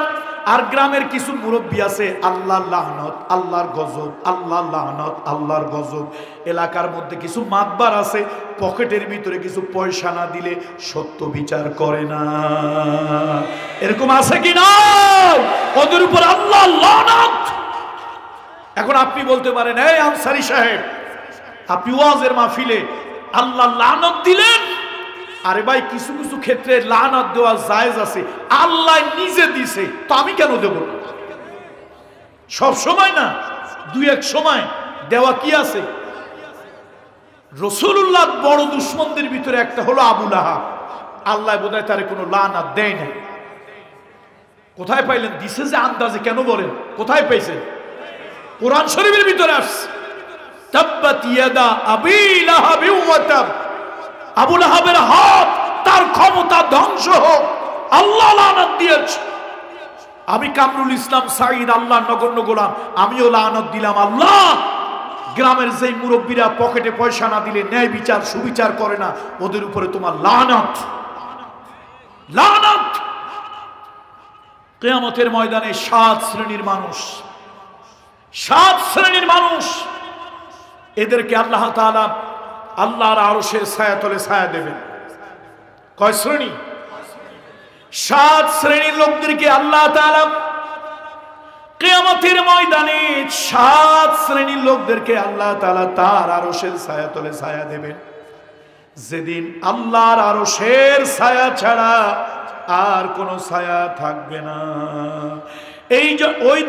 আর গ্রামের কিছু মুরব্বী আছে, আল্লাহর লানত, আল্লাহর গজব, আল্লাহর লানত, আল্লাহর গজব। এলাকার মধ্যে কিছু মাতবার আছে, পকেটের ভিতরে কিছু পয়সা না দিলে সত্য বিচার করে না। এরকম আছে কি না? ওদের উপর আল্লাহর লানত। এখন আপনি বলতে পারেন, এই আনসারী সাহেব, আপনি ওয়াজের মাহফিলে আল্লাহর লানত দিলেন। আরে ভাই, কিছু কিছু ক্ষেত্রে লানত দেওয়া জায়েজ আছে, আল্লাহ নিজে দিছে, তো আমি কেন দেব? সব সময় না, দুই এক সময় দেওয়া কি আছে? রাসূলুল্লাহ বড় দুশমনদের ভিতরে একটা হলো আবু লাহাব। আল্লাহ বোধহয় তারে কোনো লানত দেয় না। কোথায় পাইলেন? দিছে যে আন্দাজে, কেন বলেন? কোথায় পাইছেন? কোরআন শরীফের ভিতরে আসছে, তাব্বাত ইয়াদা আবি লাহাবি ওয়া তাব। আবু লাহাবের হাত, তার ক্ষমতা ধ্বংস হোক, আল্লাহ লানত দিয়েছে। আমি কামরুল ইসলাম সাঈদ, আল্লাহর নগণ্য গোলাম, আমিও লানত দিলাম। আল্লাহ, গ্রামের যেই মুরব্বীরা পকেটে পয়সা না দিলে ন্যায় বিচার সুবিচার করে না, ওদের উপরে তোমার লানত, লানত। কিয়ামতের ময়দানে 7 শ্রেণীর মানুষ, 7 শ্রেণীর মানুষ, এদেরকে আল্লাহ তাআলা আল্লাহর আরশের ছায়াতলে ছায়া দেবেন। কয় শ্রেণী? 7 শ্রেণীর লোকদেরকে আল্লাহ তাআলা কিয়ামতের ময়দানে 7 শ্রেণীর লোকদেরকে আল্লাহ তাআলা তার আরশের ছায়াতলে ছায়া দেবেন, যেদিন আল্লাহর আরশের ছায়া ছাড়া আর কোনো ছায়া থাকবে না। এই যে ওই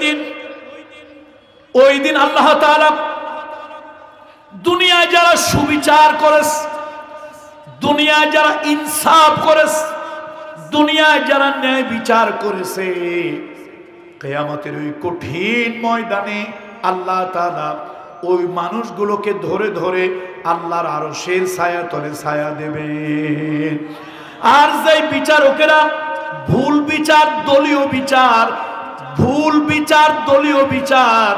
দিন আল্লাহ তাআলা দুনিয়ায় যারা সুবিচার করেছে, দুনিয়ায় যারা ইনসাফ করেছে, দুনিয়ায় যারা ন্যায় বিচার করেছে, কিয়ামতের ওই কঠিন ময়দানে আল্লাহ তাআলা ওই মানুষগুলোকে ধরে ধরে আল্লাহর আরশের ছায়াতলে ছায়া দেবেন। আর যেই বিচারকেরা ভুল বিচার, দলীয় বিচার, ভুল বিচার, দলীয় বিচার,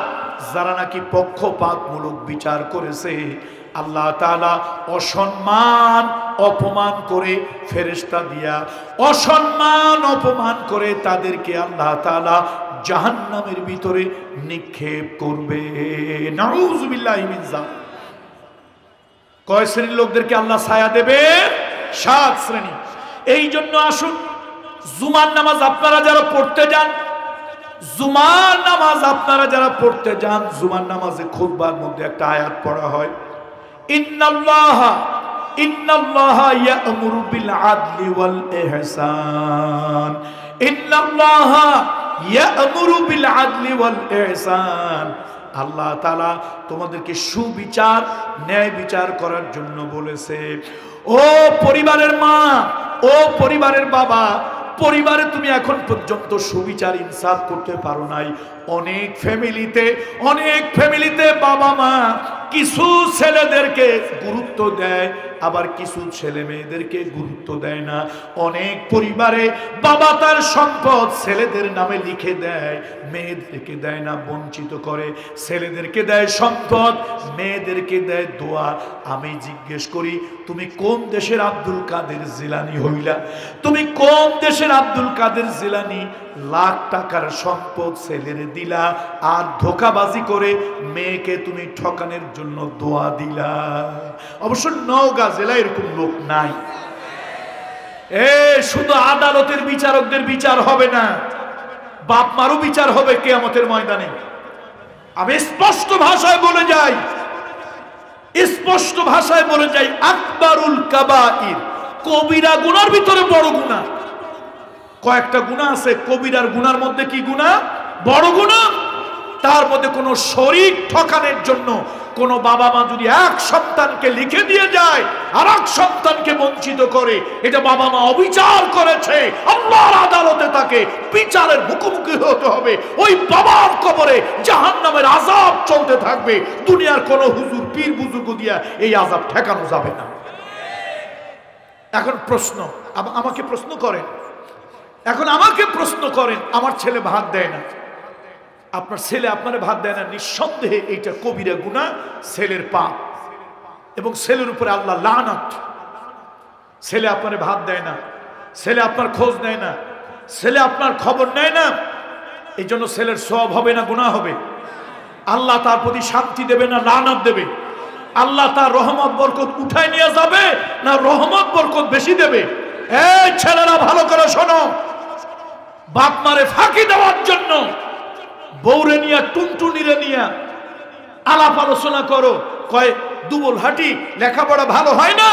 যারা নাকি পক্ষপাতমূলক বিচার করেছে, আল্লাহ তাআলা অসম্মান অপমান করে, ফেরেশতা দিয়া অসম্মান অপমান করে তাদেরকে আল্লাহ তাআলা জাহান্নামের ভিতরে নিক্ষেপ করবে। নাউযুবিল্লাহি মিন যালিক। কয় শ্রেণীর লোকদেরকে আল্লাহ ছায়া দেবে? 7 শ্রেণী। এই জন্য আসুন, জুমার নামাজ আপনারা যারা পড়তে যান, জুমার নামাজ আপনারা যারা পড়তে যান, জুমার নামাজে খুতবার মধ্যে একটা আয়াত পড়া হয়, ইন্নাল্লাহা ইন্নাল্লাহা ইয়া'মুরু বিল আদলি ওয়াল ইহসান, ইন্নাল্লাহা ইয়া'মুরু বিল আদলি ওয়াল ইহসান। আল্লাহ তাআলা তোমাদেরকে সুবিচার, ন্যায় বিচার করার জন্য বলেছে। ও পরিবারের মা, ও পরিবারের বাবা, পরিবারে তুমি এখন পর্যন্ত সুবিচার ইনসাফ করতে পারো নাই। অনেক ফ্যামিলিতে বাবা মা কিছু ছেলেদেরকে গুরুত্ব দেয়, আবার কিছু ছেলে মেয়েদেরকে গুরুত্ব দেয় না। অনেক পরিবারে বাবা তার সম্পদ ছেলেদের নামে লিখে দেয়, মেয়েদেরকে দেয় না, বঞ্চিত করে। ছেলেদেরকে দেয় সম্পদ, মেয়েদেরকে দেয় দোয়া। আমি জিজ্ঞেস করি, তুমি কোন দেশের আব্দুল কাদের জিলানী হইলা? তুমি কোন দেশের আব্দুল কাদের জিলানী? লাখ টাকার সম্পদ ছেলেরে দিলা, আর ধোঁকাবাজি করে মেয়েকে তুমি ঠকানোর জন্য দোয়া দিলা। অবশ্য নওগাঁ জেলায় এরকম লোক নাই। শুধু আদালতের বিচারকদের বিচার হবে না, বাপ মারও বিচার হবে কিয়ামতের ময়দানে। আমি স্পষ্ট ভাষায় বলে যাই, আকবারুল কাবাইর, কবিরা গুনার ভিতরে বড় গুনাহ। কয়েকটা গুনাহ আছে, কবিরার গুনার মধ্যে কি গুনাহ? বড় গুনাহ। তার মধ্যে কোনো শরীক ঠকানোর জন্য কোন বাবা মা যদি এক সন্তানকে লিখে দিয়ে যায় আর এক সন্তানকে বঞ্চিত করে, এটা বাবা মা অবিচার করেছে, আল্লাহর আদালতে তাকে বিচারের মুখোমুখি হতে হবে। ওই বাবার কবরে জাহান্নামের আযাব চলতে থাকবে। দুনিয়ার কোন হুজুর পীর বুজুর্গ দিয়া এই আযাব ঠেকানো যাবে না। এখন প্রশ্ন, আমাকে প্রশ্ন করেন, আমার ছেলে ভাত দেয় না, আপনার ছেলে আপনারে ভাত দেয় না, নিঃসন্দেহে এইটা কবিরা গুনাহ, ছেলের পাপ, এবং ছেলের উপরে আল্লাহ লানত। ছেলে আপনারে ভাত দেয় না, ছেলে আপনার খোঁজ নেয় না, ছেলে আপনার খবর নেয় না, এই জন্য ছেলের সওয়াব হবে না গুনাহ হবে? আল্লাহ তার প্রতি শান্তি দেবে না লানত দেবে? আল্লাহ তার রহমত বরকত উঠায় নিয়ে যাবে না রহমত বরকত বেশি দেবে? এই ছেলেরা ভালো করে শোনো, বাপ মারে ফাঁকি দেওয়ার জন্য বউরে নিয়া, টুনটুনিরে নিয়া আলাপ আলোচনা করো, কয় দুবল হাঁটি, লেখাপড়া ভালো হয় না,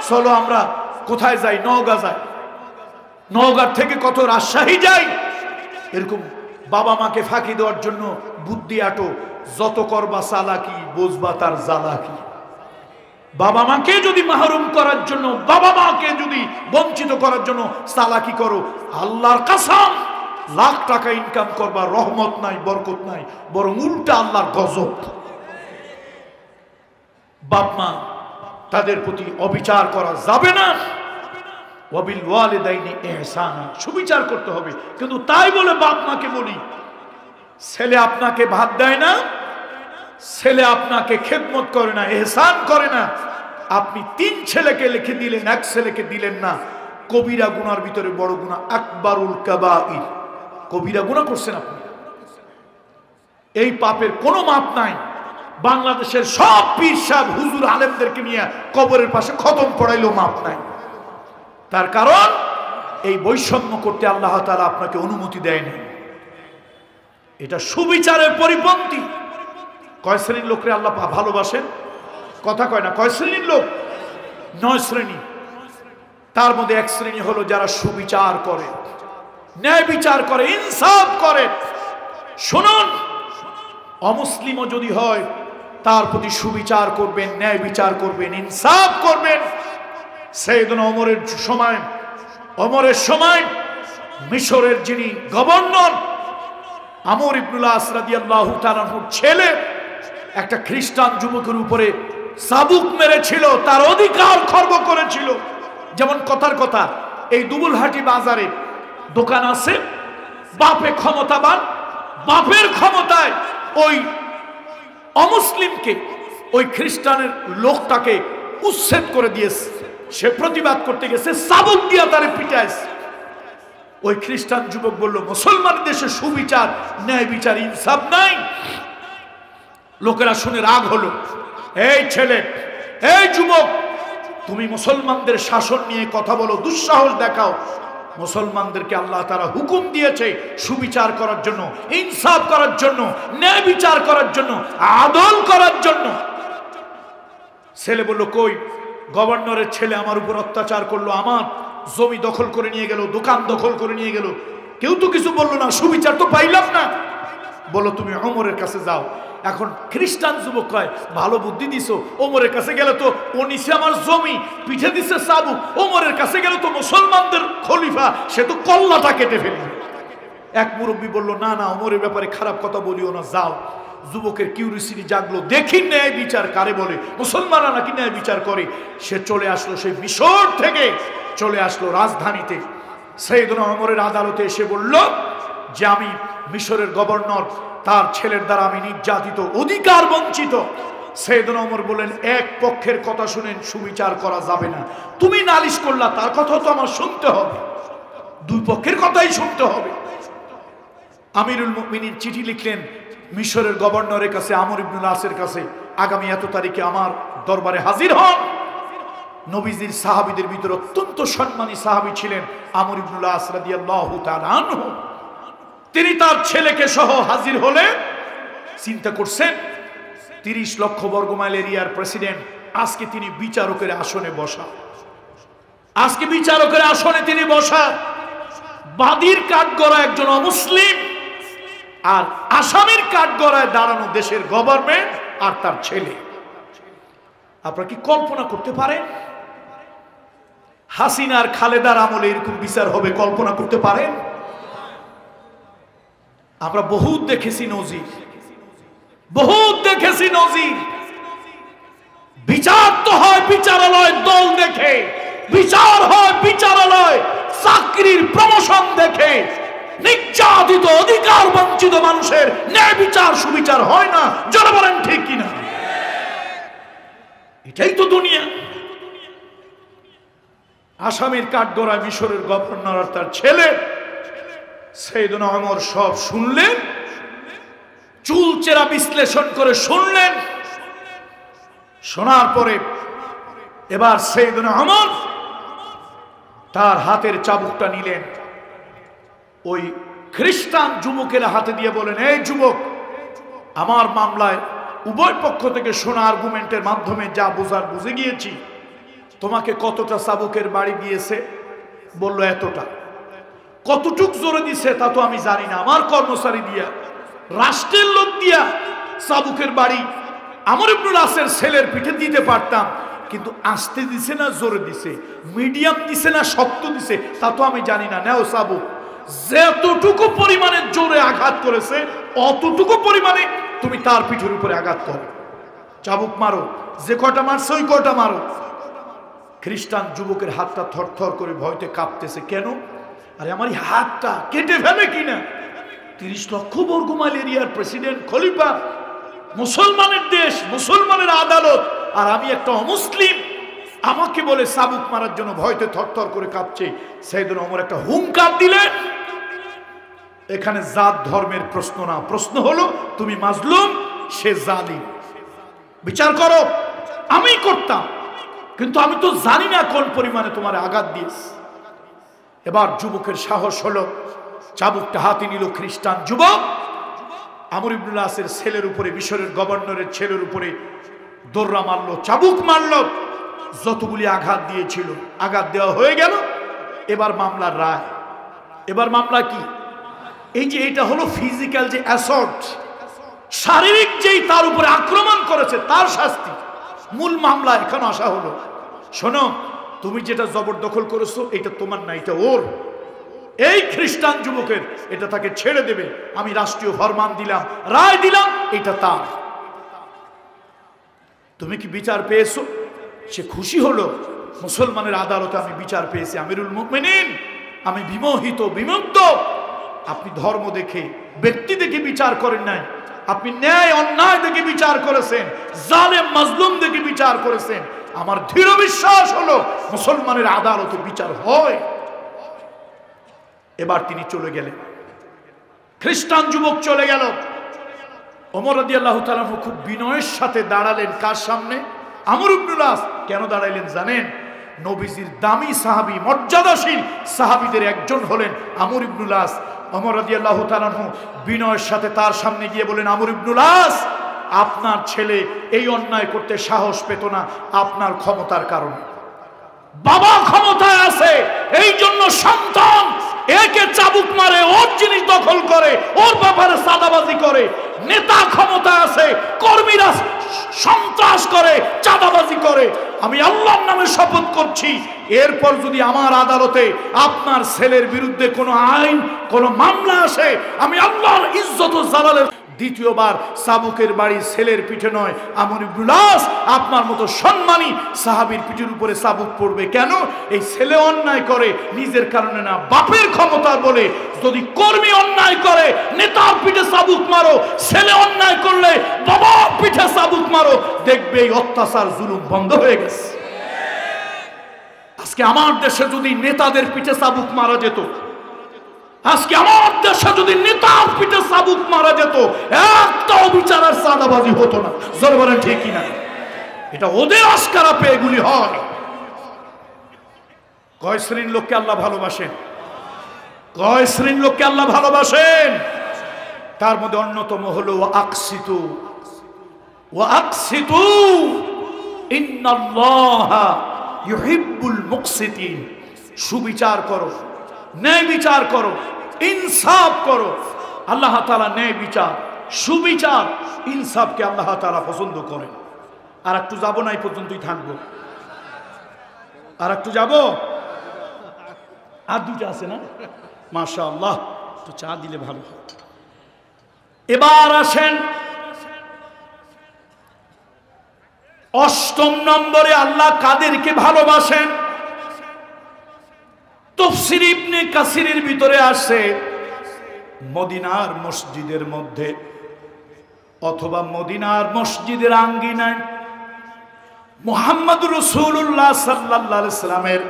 চলো আমরা কোথায় যাই, নওগাঁ যাই, নওগাঁ থেকে কত রাজশাহী যাই। এরকম বাবা মাকে ফাঁকি দেওয়ার জন্য বুদ্ধি আটো, যত করবা চালাকি বুঝবা তার জ্বালাকি। বাবা মাকে যদি মাহরুম করার জন্য, বাবা মাকে যদি বঞ্চিত করার জন্য চালাকি করো, আল্লাহর কসম লাখ টাকা ইনকাম করবা, রহমত নাই, বরকত নাই, বরং উল্টা আল্লাহর গজব। বাপ মা তাদের প্রতি অবিচার করা যাবে না। ওয়াবিল ওয়ালিদাইনি ইহসানা, সুবিচার করতে হবে। কিন্তু তাই বলে বাপ মাকে বলি, ছেলে আপনাকে ভাত দেয় না, ছেলে আপনাকে খেদমত করে না, ইহসান করে না, আপনি 3 ছেলেকে লিখে দিলেন, 1 ছেলেকে দিলেন না, কবিরা গুনার ভিতরে বড় গুনাহ, আকবারুল কাবাইর, কবিরা গুনাহ করছেন আপনি। এই পাপের কোনো মাপ নাই। বাংলাদেশের সব পীর সাহেব হুজুর আলেমদেরকে নিয়ে কবরের পাশে খতম পড়াইলেও মাপ নাই। তার কারণ এই বৈষম্য করতে আল্লাহ তাআলা আপনাকে অনুমতি দেয়নি। এটা সুবিচারের পরিপন্থী। কয় শ্রেণীর লোকরে আল্লাহ ভালোবাসেন? কথা কয় না। কয় শ্রেণীর লোক? 9 শ্রেণী। তার মধ্যে 1 শ্রেণী হলো যারা সুবিচার করে, ন্যায় বিচার করে, ইনসাফ করে। শুনুন, অমুসলিমও যদি হয় তার প্রতি সুবিচার করবেন, ন্যায় বিচার করবেন, ইনসাফ করবেন। সাইয়েদনা ওমরের সময় মিশরের যিনি গভর্নর আমর ইবনুল আস রাদিয়াল্লাহু তাআলা আনহুর ছেলে একটা খ্রিস্টান যুবকের উপরে চাবুক মেরেছিল, তার অধিকার খর্ব করেছিল। যেমন কথার কথা, এই দুবুলহাটি বাজারে দোকান আছে, বাপে ক্ষমতাবান, বাপের ক্ষমতায় ওই অমুসলিমকে, ওই খ্রিস্টানের লোকটাকে উচ্ছেদ করে দিয়েছে। সে প্রতিবাদ করতে গেছে, চাবুক দিয়া তারে পিটাইছে। ওই খ্রিস্টান যুবক বলল, মুসলমান দেশে সুবিচার, ন্যায় বিচার, ইনসাফ নাই। লোকেরা শুনে রাগ হলো। এই ছেলে, এই যুবক, তুমি মুসলমানদের শাসন নিয়ে কথা বলো, দুঃসাহস দেখাও। মুসলমানদেরকে আল্লাহ তাআলা হুকুম দিয়েছে সুবিচার করার জন্য, ইনসাফ করার জন্য, ন্যায় বিচার করার জন্য, আদল করার জন্য। ছেলে বলল, কই গভর্নরের ছেলে আমার উপর অত্যাচার করলো, আমার জমি দখল করে নিয়ে গেল, দোকান দখল করে নিয়ে গেল, কেউ তো কিছু বললো না, সুবিচার তো পাইলাম না। বলো তুমি ওমরের কাছে যাও। এখন খ্রিস্টান যুবক কয় ভালো বুদ্ধি দিছো, ওমরের কাছে গেলে তো ও নিচে আমার জমি, পিঠে দিছে চাবুক, ওমরের কাছে গেলে তো মুসলমানদের খলিফা, সে তো কল্লাটা কেটে ফেলবে। এক মুরব্বী বলল না না, ওমরের ব্যাপারে খারাপ কথা বলিও না, যাও। যুবকের কিউরিসিটি জাগলো, দেখি ন্যায় বিচার কারে বলে, মুসলমানরা নাকি ন্যায় বিচার করে। সে চলে আসলো সেই মিশর থেকে, চলে আসলো রাজধানীতে। সাইয়েদনা ওমরের আদালতে এসে বলল যে আমি মিশরের গভর্নর, তার ছেলের দ্বারা আমি নির্যাতিত, অধিকার বঞ্চিত। সাইয়েদনা ওমর বলেন এক পক্ষের কথা শুনেন সুবিচার করা যাবে না, তুমি নালিশ করলা, তার কথা তো আমার শুনতে হবে, দুই পক্ষের কথাই শুনতে হবে। আমিরুল মুমিনিন চিঠি লিখলেন মিশরের গভর্নরের কাছে, আমর ইবনুল আসের কাছে, আগামী এত তারিখে আমার দরবারে হাজির হন। নবীজির সাহাবীদের ভিতরে অত্যন্ত সম্মানী সাহাবী ছিলেন আমর ইবনুল আস রাদিয়াল্লাহু তাআলা আনহু। তিনি তার ছেলেকে সহ হাজির হলে চিন্তা করছেন 30 লক্ষ বর্গমাইল এরিয়ার প্রেসিডেন্ট, আজকে তিনি বিচারকের আসনে বসা, আজকে বিচারকের আসনে তিনি বসা। বাদীর কাঠগড়া একজন অমুসলিম, আর আসামির কাঠগড়ায় দাঁড়ানো দেশের গভর্নমেন্ট আর তার ছেলে। আপনারা কি কল্পনা করতে পারেন হাসিনার খালেদার আমলে এরকম বিচার হবে? কল্পনা করতে পারেন? আমরা বহুত দেখেছি নজির, বহুত দেখেছি নজির। বিচার তো হয় বিচারালয় দল দেখে, বিচার হয় বিচারালয় চাকরির প্রমোশন দেখে। নির্যাতিত অধিকার বঞ্চিত মানুষের ন্যায় বিচার সুবিচার হয় না, যারা বলেন ঠিক কিনা? এটাই তো দুনিয়া। আসামের কাঠগড়ায় মিশরের গভর্নর আর তার ছেলে। সাইয়েদনা ওমর সব শুনলেন, চুলচেরা বিশ্লেষণ করে শুনলেন। শোনার পরে এবার সাইয়েদনা ওমর তার হাতের চাবুকটা নিলেন, ওই খ্রিস্টান যুবকের হাতে দিয়ে বলেন, এই যুবক, আমার মামলায় উভয় পক্ষ থেকে শোনা আর্গুমেন্টের মাধ্যমে যা বোঝার বুঝে গিয়েছি, তোমাকে কতটা চাবুকের বাড়ি দিয়েছে? বলল এতটা। কতটুক জোরে দিছে তা তো আমি জানি না, আমার কর্মচারী দিয়া, রাষ্ট্রের লোক দিয়া চাবুকের বাড়ি আমর ইবনুল আসের ছেলের পিঠে দিতে পারতাম, কিন্তু আস্তে দিছে না জোরে দিছে, মিডিয়াম দিছে না শক্ত দিছে, তা তো আমি জানি না। নেও চাবুক, যতটুকু পরিমাণে জোরে আঘাত করেছে অতটুকু পরিমাণে তুমি তার পিঠের উপরে আঘাত করো, চাবুক মারো, যে কটা মারছে ওই কটা মারো। খ্রিস্টান যুবকের হাতটা থরথর করে ভয়তে কাঁপতেছে। কেন? আরে আমার হাতটা কেটে ফেলে কিনা। 30 লক্ষ বর্গমাইল এরিয়ার প্রেসিডেন্ট, খলিফা, মুসলমানের দেশ, মুসলমানের আদালত, আর আমি একটা অমুসলিম, আমাকে বলে চাবুক মারার জন্য ভয়তে থরথর করে কাঁপছে। সাইয়েদনা ওমর একটা হুঙ্কার দিলেন। এখানে জাত ধর্মের প্রশ্ন না, প্রশ্ন হলো তুমি মাজলুম, সে জালিম, বিচার করো। আমি করতাম, কিন্তু আমি তো জানি না কোন পরিমাণে তোমার আঘাত দিয়েছে। এবার যুবকের সাহস হলো, চাবুকটা হাতে নিল খ্রিস্টান যুবক, আমর ইবনুল আসের ছেলের উপরে, মিশরের গভর্নরের ছেলের উপরে দৌড়া মারলো, চাবুক মারলো। যতগুলি আঘাত দিয়েছিল আঘাত দেওয়া হয়ে গেল। এবার মামলার রায়। এবার মামলা কি? এই যে এটা হলো ফিজিক্যাল যে অ্যাসল্ট, শারীরিক যেই তার উপরে আক্রমণ করেছে তার শাস্তি। মূল মামলা এখন আসা হলো, শোনো, তুমি যেটা জবরদখল করেছো এটা তোমার না, এটা ওর। এই খ্রিস্টান যুবকের, এটা তাকে ছেড়ে দেবে। আমি রাষ্ট্রীয় ফরমান দিলাম, রায় দিলাম, এটা তার। তুমি কি বিচার পেয়েছো? সে খুশি হলো, মুসলমানের আদালতে আমি বিচার পেয়েছি। আমিরুল মুমিনিন, আমি বিমোহিত, বিমুগ্ধ। আপনি ধর্ম দেখে, ব্যক্তি দেখে বিচার করেন নাই, আপনি ন্যায় অন্যায় দেখে বিচার করেছেন, জালেম মাজলুম দেখে বিচার করেছেন। আমার দৃঢ় বিশ্বাস হলো মুসলমানের আদালতে বিচার হয়। এবার তিনি চলে গেলেন, খ্রিস্টান যুবক চলে গেল। ওমর রাদিয়াল্লাহু তাআলা খুব বিনয়ের সাথে দাঁড়ালেন কার সামনে? আমর ইবনুল আস। কেন দাঁড়াইলেন জানেন? নবীজির দামি সাহাবী, মর্যাদাশীল সাহাবীদের একজন হলেন আমর ইবনুল আস। ওমর রাদিয়াল্লাহু তাআলা বিনয়ের সাথে তার সামনে গিয়ে বলেন, আমর ইবনুল আস, আপনার ছেলে এই অন্যায় করতে সাহস পেত না আপনার ক্ষমতার কারণে। বাবা ক্ষমতায় আছে, এই জন্য সন্তান একে চাবুক মারে, ওর জিনিস দখল করে, ওর ব্যাপারে চাঁদাবাজি করে। নেতা ক্ষমতায় আছে, কর্মীরা সন্ত্রাস করে, চাঁদাবাজি করে। আমি আল্লাহর নামে শপথ করছি, এরপর যদি আমার আদালতে আপনার ছেলের বিরুদ্ধে কোনো আইন, কোনো মামলা আসে, আমি আল্লাহর ইজ্জত ও জালালের দ্বিতীয়বার চাবুকের বাড়ি ছেলের পিঠে নয়, আমর ইবনুল আস আপনার মতো সম্মানী সাহাবীর পিঠের উপরে চাবুক পড়বে। কেন? এই ছেলে অন্যায় করে নিজের কারণে না, বাপের ক্ষমতা বলে। যদি কর্মী অন্যায় করে নেতার পিঠে চাবুক মারো, ছেলে অন্যায় করলে বাবার পিঠে চাবুক মারো, দেখবে এই অত্যাচার জুলুম বন্ধ হয়ে গেছে। আজকে আমার দেশে যদি নেতাদের পিঠে চাবুক মারা যেত, আজকে আমার দেশে যদি নেতার পিঠে চাবুক মারা যেত, একটা বিচারের চাঁদাবাজি হতো না। জোরে বলেন ঠিক কিনা? এটা ওদের আস্কারা পেয়ে এগুলি হয়। কয় শ্রেণীর লোককে আল্লাহ ভালোবাসেন? কয় শ্রেণীর লোককে আল্লাহ ভালোবাসেন? তার মধ্যে অন্যতম হলো আকসিতু ওয়া আকসিতু ইন্নাল্লাহা ইউহিব্বুল মুকসিতিন। সুবিচার করো, ন্যায় বিচার করো, ইনসাফ করো। আল্লাহ তাআলা ন্যায় বিচার, সুবিচার, ইনসাফকে আল্লাহ তাআলা পছন্দ করেন। আর একটু যাবো না, এই পর্যন্তই থাকবো। আর একটু যাবো, আর দুইটা আছে না? মাশাআল্লাহ, তো চা দিলে ভালো হয়। এবার আসেন অষ্টম নম্বরে, আল্লাহ কাদেরকে ভালোবাসেন? তাফসীর ইবনে কাসিরের ভিতরে আসে, মদিনার মসজিদের মধ্যে অথবা মদিনার মসজিদের আঙ্গিনায় মুহাম্মদুর রাসূলুল্লাহ সাল্লাল্লাহু আলাইহি সাল্লামের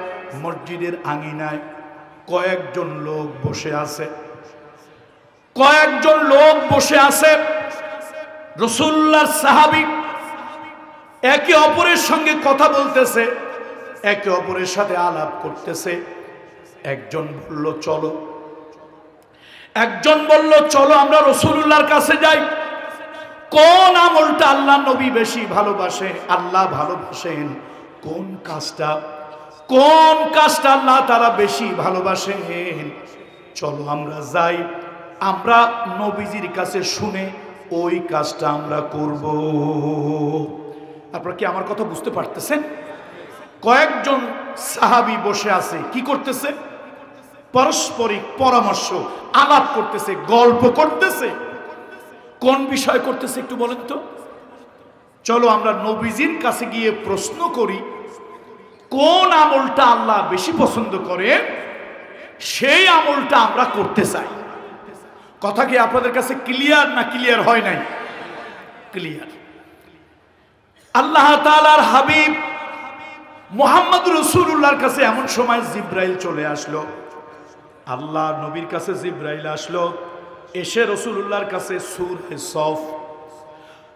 মসজিদের আঙ্গিনায় কয়েকজন লোক বসে আছে। কয়েকজন লোক বসে আছে, রাসূলুল্লাহর সাহাবী একে অপরের সঙ্গে কথা বলতেছে, একে অপরের সাথে আলাপ করতেছে। একজন বলল চলো, একজন বলল চলো আমরা রাসূলুল্লাহর কাছে যাই। কোন আমলটা আল্লাহ নবী বেশি ভালোবাসে, আল্লাহ ভালোবাসেন? কোন কাজটা, কোন কাজটা আল্লাহ তাআলা বেশি ভালোবাসেন? চলো আমরা যাই, আমরা নবীজির কাছে শুনে ওই কাজটা আমরা করব। আপনারা কি আমার কথা বুঝতে পারতেছেন? কয়েকজন সাহাবী বসে আছে, কি করতেছে? পারস্পরিক পরামর্শ, আলাপ করতেছে, গল্প করতেছে। কোন বিষয় করতেছে একটু বলেন তো? চলো আমরা নবীজির কাছে গিয়ে প্রশ্ন করি, কোন আমলটা আল্লাহ বেশি পছন্দ করে, সেই আমলটা আমরা করতে চাই। কথা কি আপনাদের কাছে ক্লিয়ার না ক্লিয়ার হয় নাই? ক্লিয়ার। আল্লাহ তাআলার হাবিব মুহাম্মদ রাসূলুল্লাহর কাছে এমন সময় জিবরাইল চলে আসলো। আল্লাহ নবীর কাছে জিবরাইল আসলো, এসে রাসূলুল্লাহর কাছে সূরা সফ,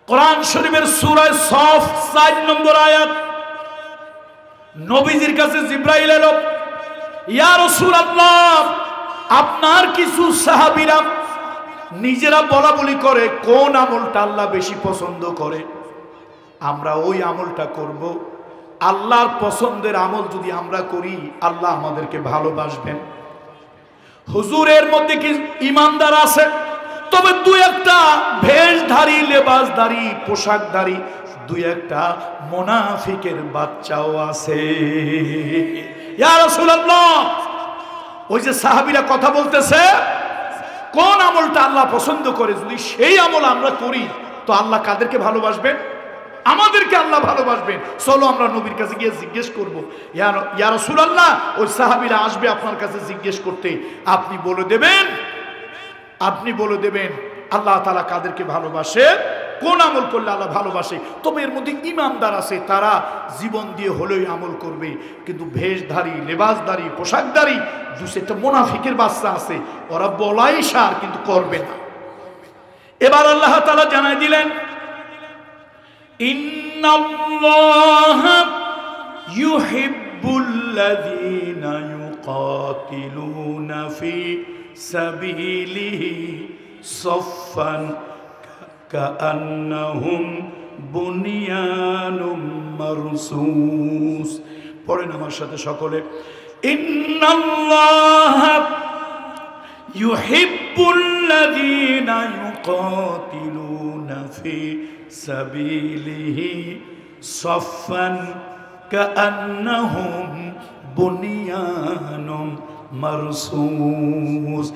কোরআন শরীফের সূরা সফ 4 নম্বর আয়াত, নবীজির কাছে জিবরাইল এলো, ইয়া রাসূলুল্লাহ, আপনার কিছু সাহাবীরা নিজেরা বলা বলি করে কোন আমলটা আল্লাহ বেশি পছন্দ করে, আমরা ওই আমলটা করব। আল্লাহর পছন্দের আমল যদি আমরা করি, আল্লাহ আমাদেরকে ভালোবাসবেন। হুজুরের মধ্যে কি ইমানদার আছে? তবে দুই একটা ভেষধারী, লেবাসধারী, পোশাকধারী দুই একটা মুনাফিকের বাচ্চাও আছে। ইয়া রাসূলুল্লাহ, ওই যে সাহাবীরা কথা বলতেছে, কোন আমলটা আল্লাহ পছন্দ করে, যদি সেই আমল আমরা করি তো আল্লাহ কাদেরকে ভালোবাসবেন? আমাদেরকে আল্লাহ ভালোবাসবেন। চলো আমরা নবীর কাছে গিয়ে জিজ্ঞেস করবো। ইয়া রাসূলুল্লাহ, ওই সাহাবীরা আসবে আপনার কাছে জিজ্ঞেস করতে, আপনি বলে দেবেন, আপনি বলে দেবেন আল্লাহ তাআলা কাদেরকে ভালোবাসে, কোন আমল করলে আল্লাহ ভালোবাসে। তবে এর মধ্যে ইমানদার আছে, তারা জীবন দিয়ে হলেই আমল করবে, কিন্তু ভেষধারী, লেবাসধারী, পোশাকধারী দু চারটা মুনাফিকের বাচ্চা আছে, ওরা বলাই সার কিন্তু করবে না। এবার আল্লাহ তাআলা জানাই দিলেন, ইন্নাল্লাহা ইউহিব্বুল্লাযীনা ইউকাতিলুনা ফি সাবিলিহি সাফফান কাআন্নাহুম বুনিয়ানুম মারসুস। পড়েন আমার সাথে সকলে, ইন্নাল্লাহা ইউহিব্বুল্লাযীনা ইউকাতিলুনা ফি সাবিলিহি সাফফান কাআন্নাহুম বুনিয়ানুম মারসুস।